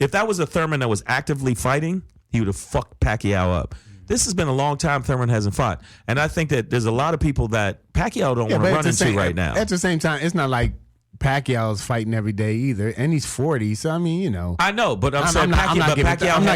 [SPEAKER 1] if that was a Thurman that was actively fighting, he would have fucked Pacquiao up. This has been a long time Thurman hasn't fought. And I think that there's a lot of people that Pacquiao don't want to run into right now.
[SPEAKER 2] At the same time, it's not like Pacquiao's fighting every day either. And he's 40. So, I mean,
[SPEAKER 1] I know, but Pacquiao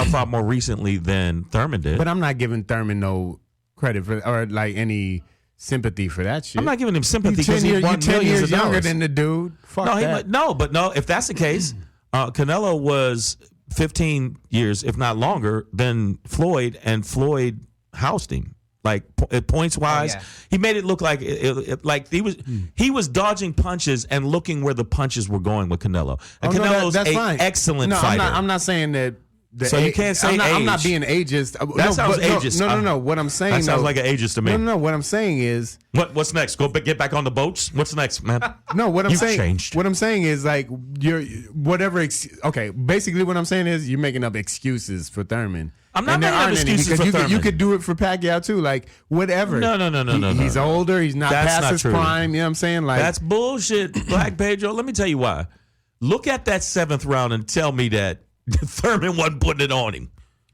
[SPEAKER 1] fought more recently than Thurman did.
[SPEAKER 2] But I'm not giving Thurman no credit for or like any sympathy for that shit.
[SPEAKER 1] I'm not giving him sympathy because he won
[SPEAKER 2] 10
[SPEAKER 1] millions
[SPEAKER 2] years
[SPEAKER 1] of dollars.
[SPEAKER 2] Younger than the dude. Fuck that.
[SPEAKER 1] If that's the case, Canelo was 15 years, if not longer, than Floyd, and Floyd housed him. Like points wise, he made it look like he was dodging punches and looking where the punches were going with Canelo. And Canelo's an excellent fighter.
[SPEAKER 2] I'm not saying that.
[SPEAKER 1] You can't say
[SPEAKER 2] I'm not being ageist.
[SPEAKER 1] That sounds ageist.
[SPEAKER 2] No. What I'm saying,
[SPEAKER 1] that sounds like an ageist to me.
[SPEAKER 2] No. What I'm saying is,
[SPEAKER 1] what's next? Get back on the boats. What's next, man?
[SPEAKER 2] No, what I'm saying.
[SPEAKER 1] Changed.
[SPEAKER 2] What I'm saying is like okay. Basically, what I'm saying is you're making up excuses for Thurman.
[SPEAKER 1] I'm not making up excuses for Thurman.
[SPEAKER 2] You could do it for Pacquiao too. Like whatever.
[SPEAKER 1] No.
[SPEAKER 2] He's older. He's not
[SPEAKER 1] That's
[SPEAKER 2] past
[SPEAKER 1] not
[SPEAKER 2] his
[SPEAKER 1] true.
[SPEAKER 2] prime. You know what I'm saying? Like
[SPEAKER 1] that's bullshit, Black Pedro. Let me tell you why. Look at that 7th round and tell me that Thurman wasn't putting it on him.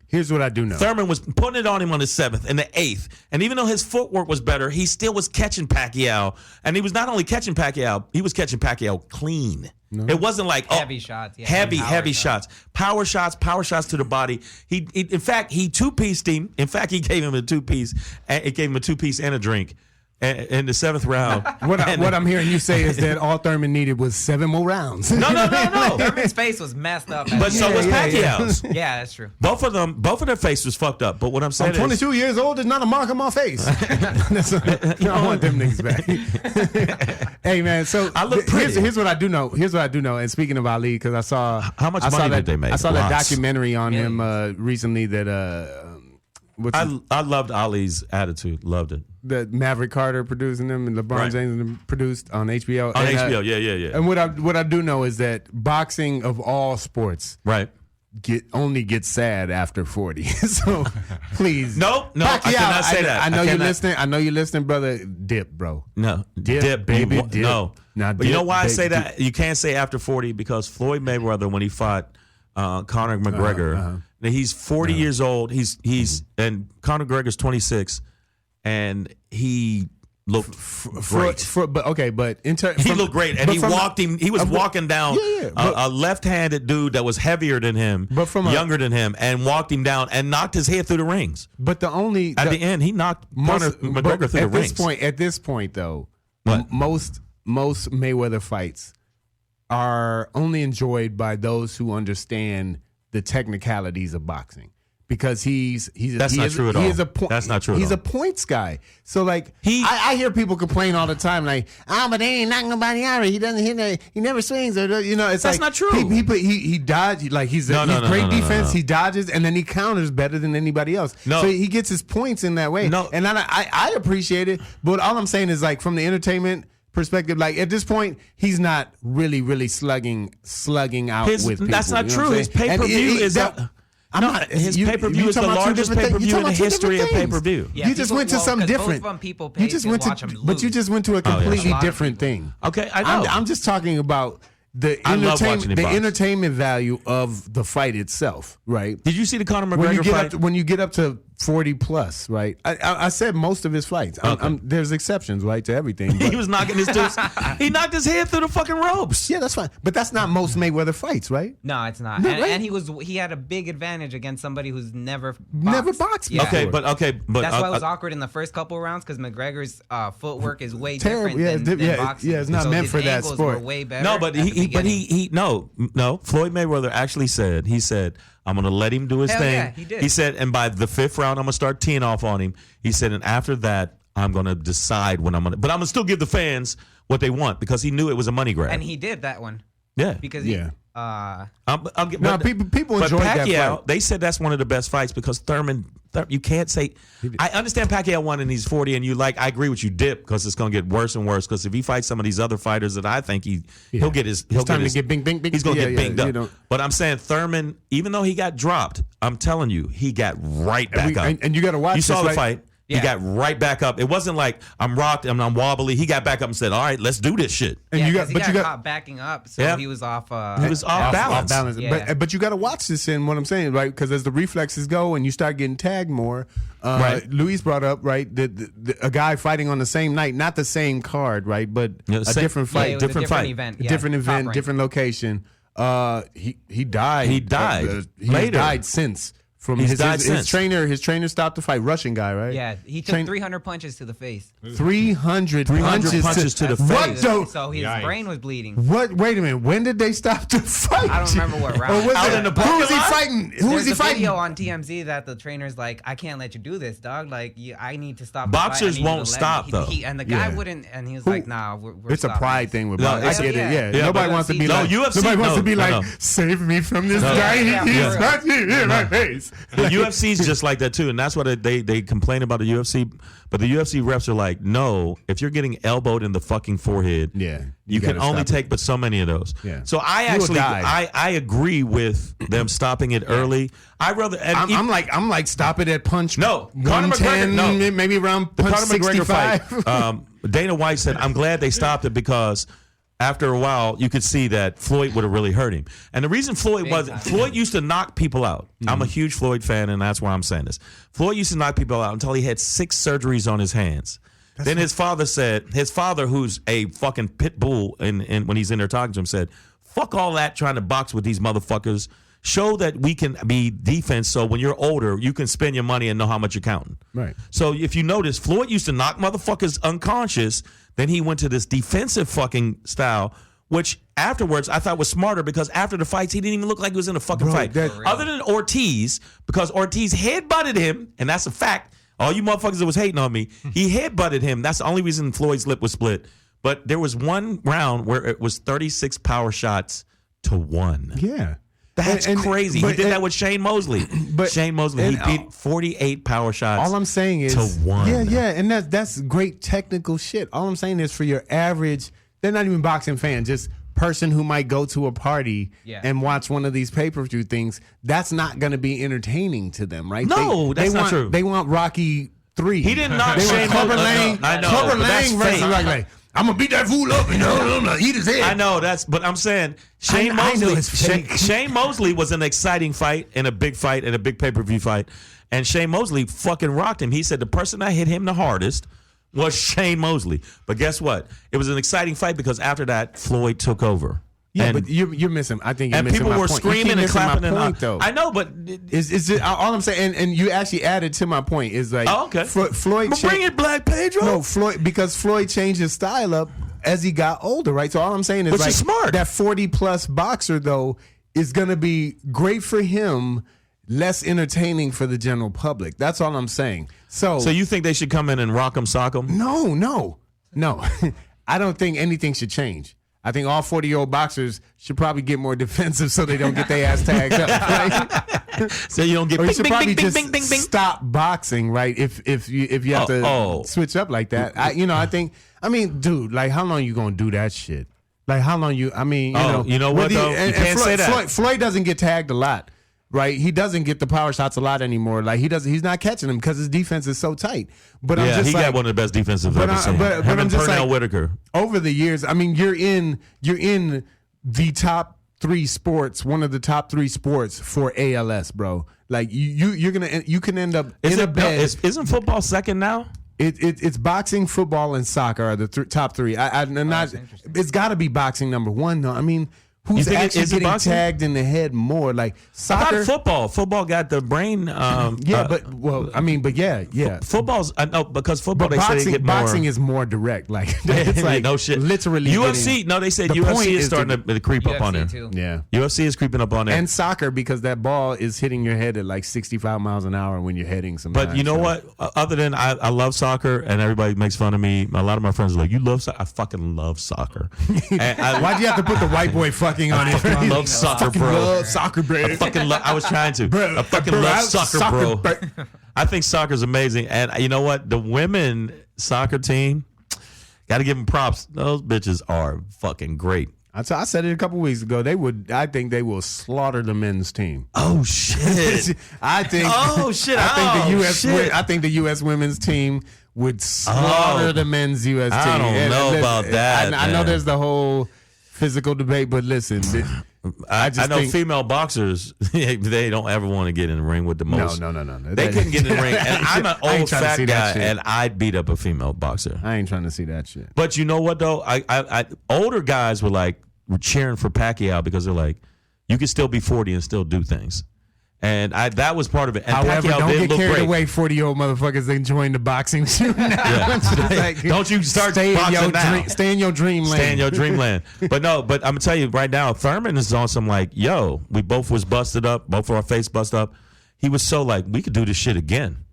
[SPEAKER 2] Here's what I do know.
[SPEAKER 1] Thurman was putting it on him on the 7th and the 8th. And even though his footwork was better, he still was catching Pacquiao. And he was not only catching Pacquiao, he was catching Pacquiao clean. No. It wasn't like
[SPEAKER 3] heavy shots. Yeah,
[SPEAKER 1] heavy shots. Power shots to the body. In fact, he two-pieced him. In fact, he gave him a two-piece. It gave him a two-piece and a drink. In the 7th round.
[SPEAKER 2] What I'm hearing you say is that all Thurman needed was 7 more rounds.
[SPEAKER 1] No.
[SPEAKER 3] Thurman's face was messed up.
[SPEAKER 1] But so was Pacquiao's.
[SPEAKER 3] Yeah, that's true.
[SPEAKER 1] Both of their face was fucked up. But what I'm saying
[SPEAKER 2] I'm 22 years old. There's not a mark on my face. I want them niggas back. Hey, man. So
[SPEAKER 1] I look pretty.
[SPEAKER 2] Here's what I do know. And speaking of Ali, because I saw
[SPEAKER 1] how much money did they make?
[SPEAKER 2] I saw that documentary on him recently that
[SPEAKER 1] I loved Ali's attitude. Loved it.
[SPEAKER 2] The Maverick Carter producing them and LeBron James produced on HBO.
[SPEAKER 1] On HBO, yeah.
[SPEAKER 2] And what I do know is that boxing of all sports, only gets sad after 40. So please,
[SPEAKER 1] no, I cannot say that.
[SPEAKER 2] I know you're listening. I know you're listening, brother. Dip, bro.
[SPEAKER 1] No, dip, baby, dip. No. Now, but you know why I say that? You can't say after 40 because Floyd Mayweather, when he fought Conor McGregor, he's 40 years old. And Conor McGregor's 26. And he looked great.
[SPEAKER 2] But
[SPEAKER 1] he looked great, and he walked him. He was walking down a left-handed dude that was heavier than him, younger than him, and walked him down and knocked his head through the rings.
[SPEAKER 2] But the
[SPEAKER 1] end, he knocked Conor McGregor through the rings.
[SPEAKER 2] At this point, though, most Mayweather fights are only enjoyed by those who understand the technicalities of boxing. because
[SPEAKER 1] That's not true at all. That's not true at
[SPEAKER 2] He's
[SPEAKER 1] all.
[SPEAKER 2] a points guy. So like I hear people complain all the time like, but they ain't knocking nobody out. He doesn't hit. He never swings. Or it's
[SPEAKER 1] That's
[SPEAKER 2] like
[SPEAKER 1] not true.
[SPEAKER 2] He dodges. Like he's great defense. He dodges and then he counters better than anybody else.
[SPEAKER 1] No.
[SPEAKER 2] So he gets his points in that way.
[SPEAKER 1] No.
[SPEAKER 2] And I appreciate it. But all I'm saying is like from the entertainment perspective, like at this point, he's not really slugging out with people.
[SPEAKER 1] That's not
[SPEAKER 2] you know
[SPEAKER 1] true.
[SPEAKER 2] what I'm
[SPEAKER 1] His
[SPEAKER 2] saying?
[SPEAKER 1] pay-per-view is
[SPEAKER 2] his
[SPEAKER 1] pay-per-view is the largest pay-per-view in the history of pay-per-view.
[SPEAKER 3] Yeah,
[SPEAKER 2] you just went to something different.
[SPEAKER 3] Both of them people pay to watch them
[SPEAKER 2] but you
[SPEAKER 3] lose.
[SPEAKER 2] just went to a completely
[SPEAKER 3] A lot of
[SPEAKER 2] different thing.
[SPEAKER 1] Okay, I know.
[SPEAKER 2] I'm just talking about the
[SPEAKER 1] I love watching the box.
[SPEAKER 2] entertainment value of the fight itself, right?
[SPEAKER 1] Did you see the Conor
[SPEAKER 2] When
[SPEAKER 1] McGregor fight?
[SPEAKER 2] when you get up to 40 plus, right? I said most of his fights. There's exceptions, right, to everything.
[SPEAKER 1] He
[SPEAKER 2] but-
[SPEAKER 1] was knocking his dudes. He knocked his head through the fucking ropes.
[SPEAKER 2] yeah, that's fine. But that's not most Mayweather fights, right?
[SPEAKER 3] No, it's not.
[SPEAKER 2] No,
[SPEAKER 3] and,
[SPEAKER 2] right?
[SPEAKER 3] and he had a big advantage against somebody who's never
[SPEAKER 2] boxed
[SPEAKER 3] Yeah.
[SPEAKER 1] Okay, but
[SPEAKER 3] That's why it was awkward in the first couple rounds because McGregor's footwork is way
[SPEAKER 2] Terrible.
[SPEAKER 3] different than boxing.
[SPEAKER 2] Yeah, it's not
[SPEAKER 3] So
[SPEAKER 2] meant
[SPEAKER 3] his
[SPEAKER 2] for that
[SPEAKER 3] angles
[SPEAKER 2] sport.
[SPEAKER 3] Were way better
[SPEAKER 1] No, but
[SPEAKER 3] at the beginning.
[SPEAKER 1] no. Floyd Mayweather actually said, I'm going to let him do his
[SPEAKER 3] Hell
[SPEAKER 1] thing.
[SPEAKER 3] yeah, he did.
[SPEAKER 1] He said, and by the 5th round, I'm going to start teeing off on him. He said, and after that, I'm going to decide when I'm going to, but I'm going to still give the fans what they want because he knew it was a money grab.
[SPEAKER 3] And he did that one
[SPEAKER 1] yeah.
[SPEAKER 3] because
[SPEAKER 2] Yeah. People
[SPEAKER 1] But
[SPEAKER 2] enjoyed that
[SPEAKER 1] Pacquiao,
[SPEAKER 2] fight.
[SPEAKER 1] they said that's one of the best fights because Thurman, you can't say. I understand Pacquiao won and he's 40, and I agree with you, Dip, because it's going to get worse and worse. Because if he fights some of these other fighters that I think he'll get his,
[SPEAKER 2] It's time to get bing, bing, bing.
[SPEAKER 1] He's going to get binged up.
[SPEAKER 2] you know.
[SPEAKER 1] But I'm saying Thurman, even though he got dropped, I'm telling you, he got right back up.
[SPEAKER 2] And you got to watch.
[SPEAKER 1] You saw
[SPEAKER 2] this,
[SPEAKER 1] the
[SPEAKER 2] right?
[SPEAKER 1] fight. He
[SPEAKER 3] Yeah.
[SPEAKER 1] got right back up. It wasn't like I'm rocked and I'm wobbly. He got back up and said, "All right, let's do this shit."
[SPEAKER 2] And
[SPEAKER 3] yeah,
[SPEAKER 2] you
[SPEAKER 3] 'cause
[SPEAKER 2] got,
[SPEAKER 3] he got caught backing up, so
[SPEAKER 1] Yeah.
[SPEAKER 3] he was off.
[SPEAKER 1] He was off balance.
[SPEAKER 3] Yeah.
[SPEAKER 2] But you got to watch this in what I'm saying, right? Because as the reflexes go and you start getting tagged more,
[SPEAKER 1] Right.
[SPEAKER 2] Luis brought up, right, a guy fighting on the same night, not the same card, right, but
[SPEAKER 1] Yeah,
[SPEAKER 2] a
[SPEAKER 1] same-
[SPEAKER 2] different
[SPEAKER 3] Yeah,
[SPEAKER 2] fight,
[SPEAKER 3] it was a
[SPEAKER 1] different
[SPEAKER 3] different
[SPEAKER 1] fight.
[SPEAKER 3] event.
[SPEAKER 2] different
[SPEAKER 3] Top
[SPEAKER 2] event,
[SPEAKER 3] rank.
[SPEAKER 2] different location. He died.
[SPEAKER 1] He died
[SPEAKER 2] He
[SPEAKER 1] later.
[SPEAKER 2] died since. From
[SPEAKER 1] He's
[SPEAKER 2] his
[SPEAKER 1] died since.
[SPEAKER 2] His trainer stopped the fight. Russian guy, right?
[SPEAKER 3] Yeah, he took 300 punches to the face.
[SPEAKER 2] 300 punches
[SPEAKER 1] to the
[SPEAKER 2] What
[SPEAKER 1] face.
[SPEAKER 2] the?
[SPEAKER 3] So his
[SPEAKER 4] Yikes.
[SPEAKER 3] brain was bleeding.
[SPEAKER 2] What? Wait a minute. When did they stop the fight?
[SPEAKER 3] I don't remember what round.
[SPEAKER 2] Or was
[SPEAKER 1] Out
[SPEAKER 2] it-
[SPEAKER 1] in the
[SPEAKER 2] who
[SPEAKER 1] parking
[SPEAKER 2] was he
[SPEAKER 1] lot?
[SPEAKER 2] fighting? Who was
[SPEAKER 3] There's
[SPEAKER 2] he
[SPEAKER 3] a
[SPEAKER 2] fighting?
[SPEAKER 3] video on TMZ that the trainer's like, I can't let you do this, dog. Like, I need to stop. the fight. I
[SPEAKER 1] Boxers
[SPEAKER 3] need you to
[SPEAKER 1] won't
[SPEAKER 3] let
[SPEAKER 1] stop,
[SPEAKER 3] me."
[SPEAKER 1] though.
[SPEAKER 3] And the guy
[SPEAKER 2] Yeah.
[SPEAKER 3] wouldn't, and he was like, nah, we're
[SPEAKER 2] It's a
[SPEAKER 3] stopping
[SPEAKER 2] pride
[SPEAKER 3] this.
[SPEAKER 2] thing with
[SPEAKER 1] No,
[SPEAKER 2] boxing. I
[SPEAKER 1] it's-
[SPEAKER 2] get it.
[SPEAKER 3] yeah.
[SPEAKER 2] Yeah.
[SPEAKER 1] Yeah,
[SPEAKER 2] Nobody
[SPEAKER 1] but
[SPEAKER 2] wants to be
[SPEAKER 1] no,
[SPEAKER 2] like.
[SPEAKER 1] UFC
[SPEAKER 2] Nobody wants
[SPEAKER 1] no,
[SPEAKER 2] to be
[SPEAKER 1] no,
[SPEAKER 2] like.
[SPEAKER 1] no.
[SPEAKER 2] Save me from this
[SPEAKER 1] No.
[SPEAKER 2] guy.
[SPEAKER 3] Yeah,
[SPEAKER 2] He's
[SPEAKER 3] for
[SPEAKER 2] not in my face.
[SPEAKER 1] The UFC's just like that too, and that's what they complain about the UFC. But the UFC refs are like, no, if you're getting elbowed in the fucking forehead,
[SPEAKER 2] Yeah,
[SPEAKER 1] you can
[SPEAKER 2] gotta
[SPEAKER 1] only
[SPEAKER 2] stop it.
[SPEAKER 1] take but so many of those.
[SPEAKER 2] Yeah.
[SPEAKER 1] So I
[SPEAKER 2] You will
[SPEAKER 1] actually
[SPEAKER 2] die.
[SPEAKER 1] I agree with them stopping it early. I rather and
[SPEAKER 2] I'm like stop it at punch.
[SPEAKER 1] No, Conor
[SPEAKER 2] 110,
[SPEAKER 1] McGregor, no.
[SPEAKER 2] maybe around
[SPEAKER 1] the
[SPEAKER 2] punch
[SPEAKER 1] Conor McGregor
[SPEAKER 2] 65.
[SPEAKER 1] fight. Dana White said, I'm glad they stopped it because after a while, you could see that Floyd would have really hurt him. And the reason Floyd used to knock people out. I'm a huge Floyd fan, and that's why I'm saying this. Floyd used to knock people out until he had 6 surgeries on his hands. Then his father, who's a fucking pit bull, and when he's in there talking to him, said, fuck all that trying to box with these motherfuckers. Show that we can be defense, so when you're older, you can spend your money and know how much you're counting.
[SPEAKER 2] Right.
[SPEAKER 1] So if you notice, Floyd used to knock motherfuckers unconscious. Then he went to this defensive fucking style, which afterwards I thought was smarter because after the fights, he didn't even look like he was in a fucking fight. Other than Ortiz, because Ortiz headbutted him, and that's a fact. All you motherfuckers that was hating on me, he headbutted him. That's the only reason Floyd's lip was split. But there was one round where it was 36 power shots to 1.
[SPEAKER 2] Yeah.
[SPEAKER 1] That's crazy. He did that with Shane Mosley.
[SPEAKER 2] but-
[SPEAKER 1] Shane Mosley, he beat 48 power shots.
[SPEAKER 2] All I'm saying is
[SPEAKER 1] to 1.
[SPEAKER 2] Yeah, and that's great technical shit. All I'm saying is for your average, they're not even boxing fan, just person who might go to a party and watch one of these pay-per-view things, that's not going to be entertaining to them, right?
[SPEAKER 1] No, that's not true.
[SPEAKER 2] They want Rocky 3.
[SPEAKER 1] He didn't knock
[SPEAKER 2] they
[SPEAKER 1] Shane
[SPEAKER 2] want Clubber
[SPEAKER 1] Mosley.
[SPEAKER 2] Lang.
[SPEAKER 1] I know,
[SPEAKER 2] Clubber
[SPEAKER 1] but that's
[SPEAKER 2] Lang versus
[SPEAKER 1] fake.
[SPEAKER 2] Rocky Lang. I'm gonna beat that fool up and I'm gonna eat his head.
[SPEAKER 1] I know but I'm saying Shane
[SPEAKER 2] I know
[SPEAKER 1] Mosley.
[SPEAKER 2] it's fake.
[SPEAKER 1] Shane Mosley was an exciting fight and a big pay-per-view fight, and Shane Mosley fucking rocked him. He said the person that hit him the hardest was Shane Mosley. But guess what? It was an exciting fight because after that, Floyd took over.
[SPEAKER 2] Yeah,
[SPEAKER 1] and,
[SPEAKER 2] but you're missing. I think you're
[SPEAKER 1] and
[SPEAKER 2] missing
[SPEAKER 1] people
[SPEAKER 2] my
[SPEAKER 1] were
[SPEAKER 2] point. You keep
[SPEAKER 1] screaming and
[SPEAKER 2] missing my
[SPEAKER 1] clapping.
[SPEAKER 2] point, though.
[SPEAKER 1] I know, but
[SPEAKER 2] Is it all I'm saying? And you actually added to my point. Is like,
[SPEAKER 1] oh, okay.
[SPEAKER 2] Floyd.
[SPEAKER 1] But bring it, Black Pedro.
[SPEAKER 2] No, because Floyd changed his style up as he got older, right? So all I'm saying is
[SPEAKER 1] Which
[SPEAKER 2] like
[SPEAKER 1] is smart.
[SPEAKER 2] that 40+ boxer though is gonna be great for him less entertaining for the general public. That's all I'm saying. So
[SPEAKER 1] you think they should come in and rock 'em, sock 'em?
[SPEAKER 2] no. I don't think anything should change. I think all 40-year-old boxers should probably get more defensive so they don't get their ass tagged up. Right?
[SPEAKER 1] So you don't get
[SPEAKER 2] Or you
[SPEAKER 1] bing,
[SPEAKER 2] should
[SPEAKER 1] bing,
[SPEAKER 2] probably
[SPEAKER 1] bing,
[SPEAKER 2] just
[SPEAKER 1] bing, bing, bing.
[SPEAKER 2] stop boxing, right? If you have to switch up like that, I mean, dude, like how long you gonna do that shit? Like how long you? I mean,
[SPEAKER 1] you know what though? You can't say that.
[SPEAKER 2] Floyd doesn't get tagged a lot. Right, he doesn't get the power shots a lot anymore. Like he's not catching them because his defense is so tight. But I'm just
[SPEAKER 1] he got one of the best defensive ever seen.
[SPEAKER 2] But
[SPEAKER 1] Him
[SPEAKER 2] I'm
[SPEAKER 1] and
[SPEAKER 2] just
[SPEAKER 1] Pernell
[SPEAKER 2] like,
[SPEAKER 1] Whitaker.
[SPEAKER 2] over the years, I mean, you're in the top 3 sports, one of the top 3 sports for ALS, bro. Like you can end up in a bed.
[SPEAKER 1] Isn't football second now?
[SPEAKER 2] It's boxing, football, and soccer are the top 3. It's got to be boxing number 1 though. I mean, who's actually getting tagged in the head more? Like soccer,
[SPEAKER 1] I thought football got the brain. Football's because football
[SPEAKER 2] but
[SPEAKER 1] they say they get more.
[SPEAKER 2] boxing is more direct. Like it's like
[SPEAKER 1] no shit.
[SPEAKER 2] Literally,
[SPEAKER 1] UFC. They said UFC is starting to creep up on there.
[SPEAKER 3] too.
[SPEAKER 2] Yeah.
[SPEAKER 1] UFC is creeping up on there.
[SPEAKER 2] And soccer because that ball is hitting your head at like 65 miles an hour when you're heading sometimes.
[SPEAKER 1] But you know what? Other than I love soccer, and everybody makes fun of me. A lot of my friends are like, "You love soccer?" I fucking love soccer.
[SPEAKER 2] Why'd you have to put the white boy fucking on it?
[SPEAKER 1] I love soccer, bro.
[SPEAKER 2] Love soccer, bro.
[SPEAKER 1] I was trying to. I fucking love soccer, bro. I think soccer's amazing, and you know what? The women soccer team, got to give them props. Those bitches are fucking great.
[SPEAKER 2] I said it a couple weeks ago. I think they will slaughter the men's team.
[SPEAKER 1] Oh shit!
[SPEAKER 2] I think the U.S. women's team would slaughter the men's U.S. team.
[SPEAKER 1] I don't know about that.
[SPEAKER 2] I know there's the whole physical debate, but listen,
[SPEAKER 1] I know female boxers, they don't ever want to get in the ring with the most.
[SPEAKER 2] No.
[SPEAKER 1] They couldn't get in the ring. And I'm an old fat guy, and I'd beat up a female boxer.
[SPEAKER 2] I ain't trying to see that shit.
[SPEAKER 1] But you know what, though? I older guys were cheering for Pacquiao because they're like, you can still be 40 and still do things. And that was part of it. And
[SPEAKER 2] however,
[SPEAKER 1] Pacquiao
[SPEAKER 2] don't
[SPEAKER 1] did
[SPEAKER 2] get
[SPEAKER 1] look
[SPEAKER 2] carried
[SPEAKER 1] great.
[SPEAKER 2] away, 40-year-old motherfuckers enjoying the boxing too.
[SPEAKER 1] Don't you start boxing now.
[SPEAKER 2] Stay in your dreamland.
[SPEAKER 1] Stay in your dreamland. But I'm going to tell you right now, Thurman is on some we both was busted up, both of our face busted up. He was so we could do this shit again.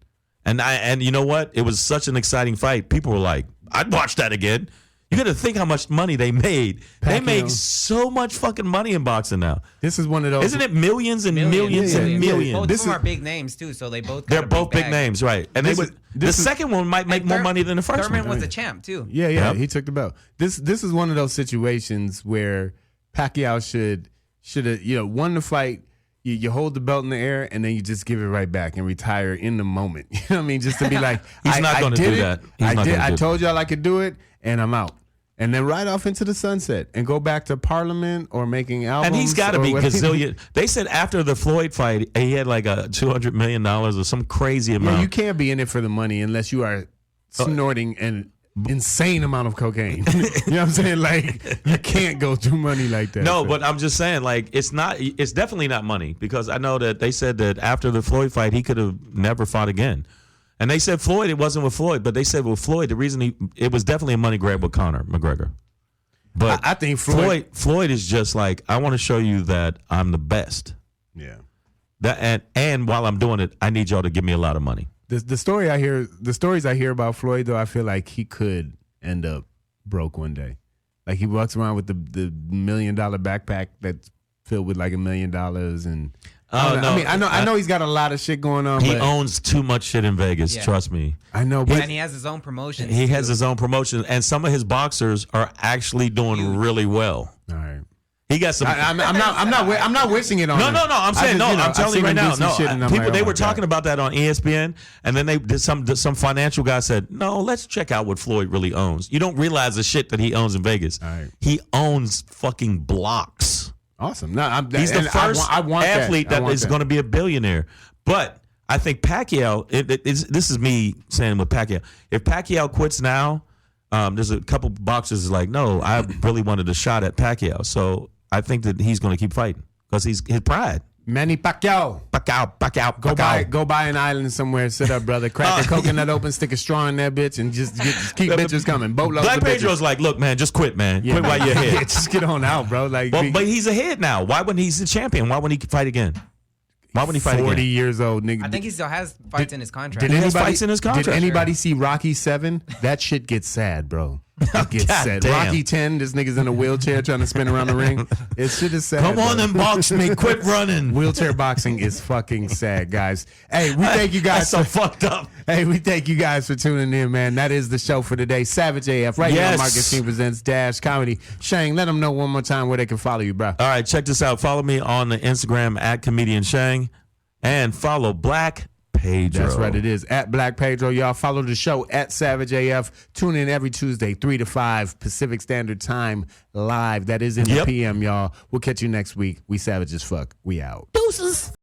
[SPEAKER 1] And you know what? It was such an exciting fight. People were like, I'd watch that again. You got to think how much money they made. They make so much fucking money in boxing now.
[SPEAKER 2] This is one of those.
[SPEAKER 1] Isn't it millions and millions and millions?
[SPEAKER 3] Both of them are big names too, so they both.
[SPEAKER 1] They're both big names, right? And the second one might make more money than the first
[SPEAKER 3] Thurman
[SPEAKER 1] one.
[SPEAKER 3] was a champ too.
[SPEAKER 2] Yeah, he took the belt. This is one of those situations where Pacquiao should have won the fight. You hold the belt in the air and then you just give it right back and retire in the moment. You know what I mean? Just to be like,
[SPEAKER 1] he's not going to do that.
[SPEAKER 2] I told y'all I could do it, and I'm out. And then right off into the sunset and go back to Parliament or making albums.
[SPEAKER 1] And he's got to be gazillion. They said after the Floyd fight, he had like a $200 million or some crazy amount.
[SPEAKER 2] Yeah, you can't be in it for the money unless you are snorting an insane amount of cocaine. You know what I'm saying? Like, you can't go through money like that.
[SPEAKER 1] No, but I'm just saying, it's definitely not money, because I know that they said that after the Floyd fight, he could have never fought again. And they said Floyd, it wasn't with Floyd, but they said with Floyd, the reason it was definitely a money grab with Conor McGregor. But
[SPEAKER 2] I think
[SPEAKER 1] Floyd is just like, I want to show you that I'm the best.
[SPEAKER 2] Yeah.
[SPEAKER 1] And while I'm doing it, I need y'all to give me a lot of money.
[SPEAKER 2] The stories I hear about Floyd, though, I feel like he could end up broke one day. Like, he walks around with the $1 million backpack that's filled with like $1 million and. I know he's got a lot of shit going on.
[SPEAKER 1] He owns too much shit in Vegas. Yeah. Trust me.
[SPEAKER 2] I know, but
[SPEAKER 3] and he has his own promotion.
[SPEAKER 1] He has his own promotion, and some of his boxers are actually doing really well.
[SPEAKER 2] All right.
[SPEAKER 1] He got some.
[SPEAKER 2] I'm not wishing it on him.
[SPEAKER 1] No. I'm saying I'm telling you right now. People were talking about that on ESPN, and then they did some financial guy said, no, let's check out what Floyd really owns. You don't realize the shit that he owns in Vegas.
[SPEAKER 2] Right.
[SPEAKER 1] He owns fucking blocks.
[SPEAKER 2] Awesome.
[SPEAKER 1] He's the first athlete that is going to be a billionaire. But I think Pacquiao, this is me saying with Pacquiao, if Pacquiao quits now, there's a couple boxers like, no, I really wanted a shot at Pacquiao. So I think that he's going to keep fighting because he's his pride.
[SPEAKER 2] Manny Pacquiao. Go buy an island somewhere, sit up, brother. Crack a coconut open, stick a straw in that bitch, and just keep bitches coming.
[SPEAKER 1] Black Pedro's like, look, man, just quit, man. Quit while you're ahead.
[SPEAKER 2] Just get on out, bro. Like,
[SPEAKER 1] but he's ahead now. Why wouldn't he's the champion? Why wouldn't he fight again? Why would he fight
[SPEAKER 2] 40
[SPEAKER 1] again?
[SPEAKER 2] years old, nigga.
[SPEAKER 3] I think he still has fights in his contract.
[SPEAKER 2] Did
[SPEAKER 1] He has
[SPEAKER 2] anybody,
[SPEAKER 1] fights in his contract.
[SPEAKER 2] Did anybody see Rocky 7? That shit gets sad, bro. It gets
[SPEAKER 1] God
[SPEAKER 2] sad.
[SPEAKER 1] damn.
[SPEAKER 2] Rocky 10, this nigga's in a wheelchair trying to spin around the ring. It shit is sad.
[SPEAKER 1] Come on
[SPEAKER 2] bro.
[SPEAKER 1] and box me. Quit running.
[SPEAKER 2] Wheelchair boxing is fucking sad, guys. Hey, we thank you guys.
[SPEAKER 1] That's so fucked up.
[SPEAKER 2] Hey, we thank you guys for tuning in, man. That is the show for today. Savage AF, right here on
[SPEAKER 1] Yes.
[SPEAKER 2] Marcus King Presents Dash Comedy. Shang, let them know one more time where they can follow you, bro.
[SPEAKER 1] All right, check this out. Follow me on the Instagram at Comedian Shang and follow Black Pedro.
[SPEAKER 2] That's right, it is at Black Pedro. Y'all follow the show at Savage AF. Tune in every Tuesday, 3 to 5 Pacific Standard Time live. That is in the
[SPEAKER 1] Yep.
[SPEAKER 2] PM, y'all. We'll catch you next week. We savage as fuck. We out.
[SPEAKER 1] Deuces.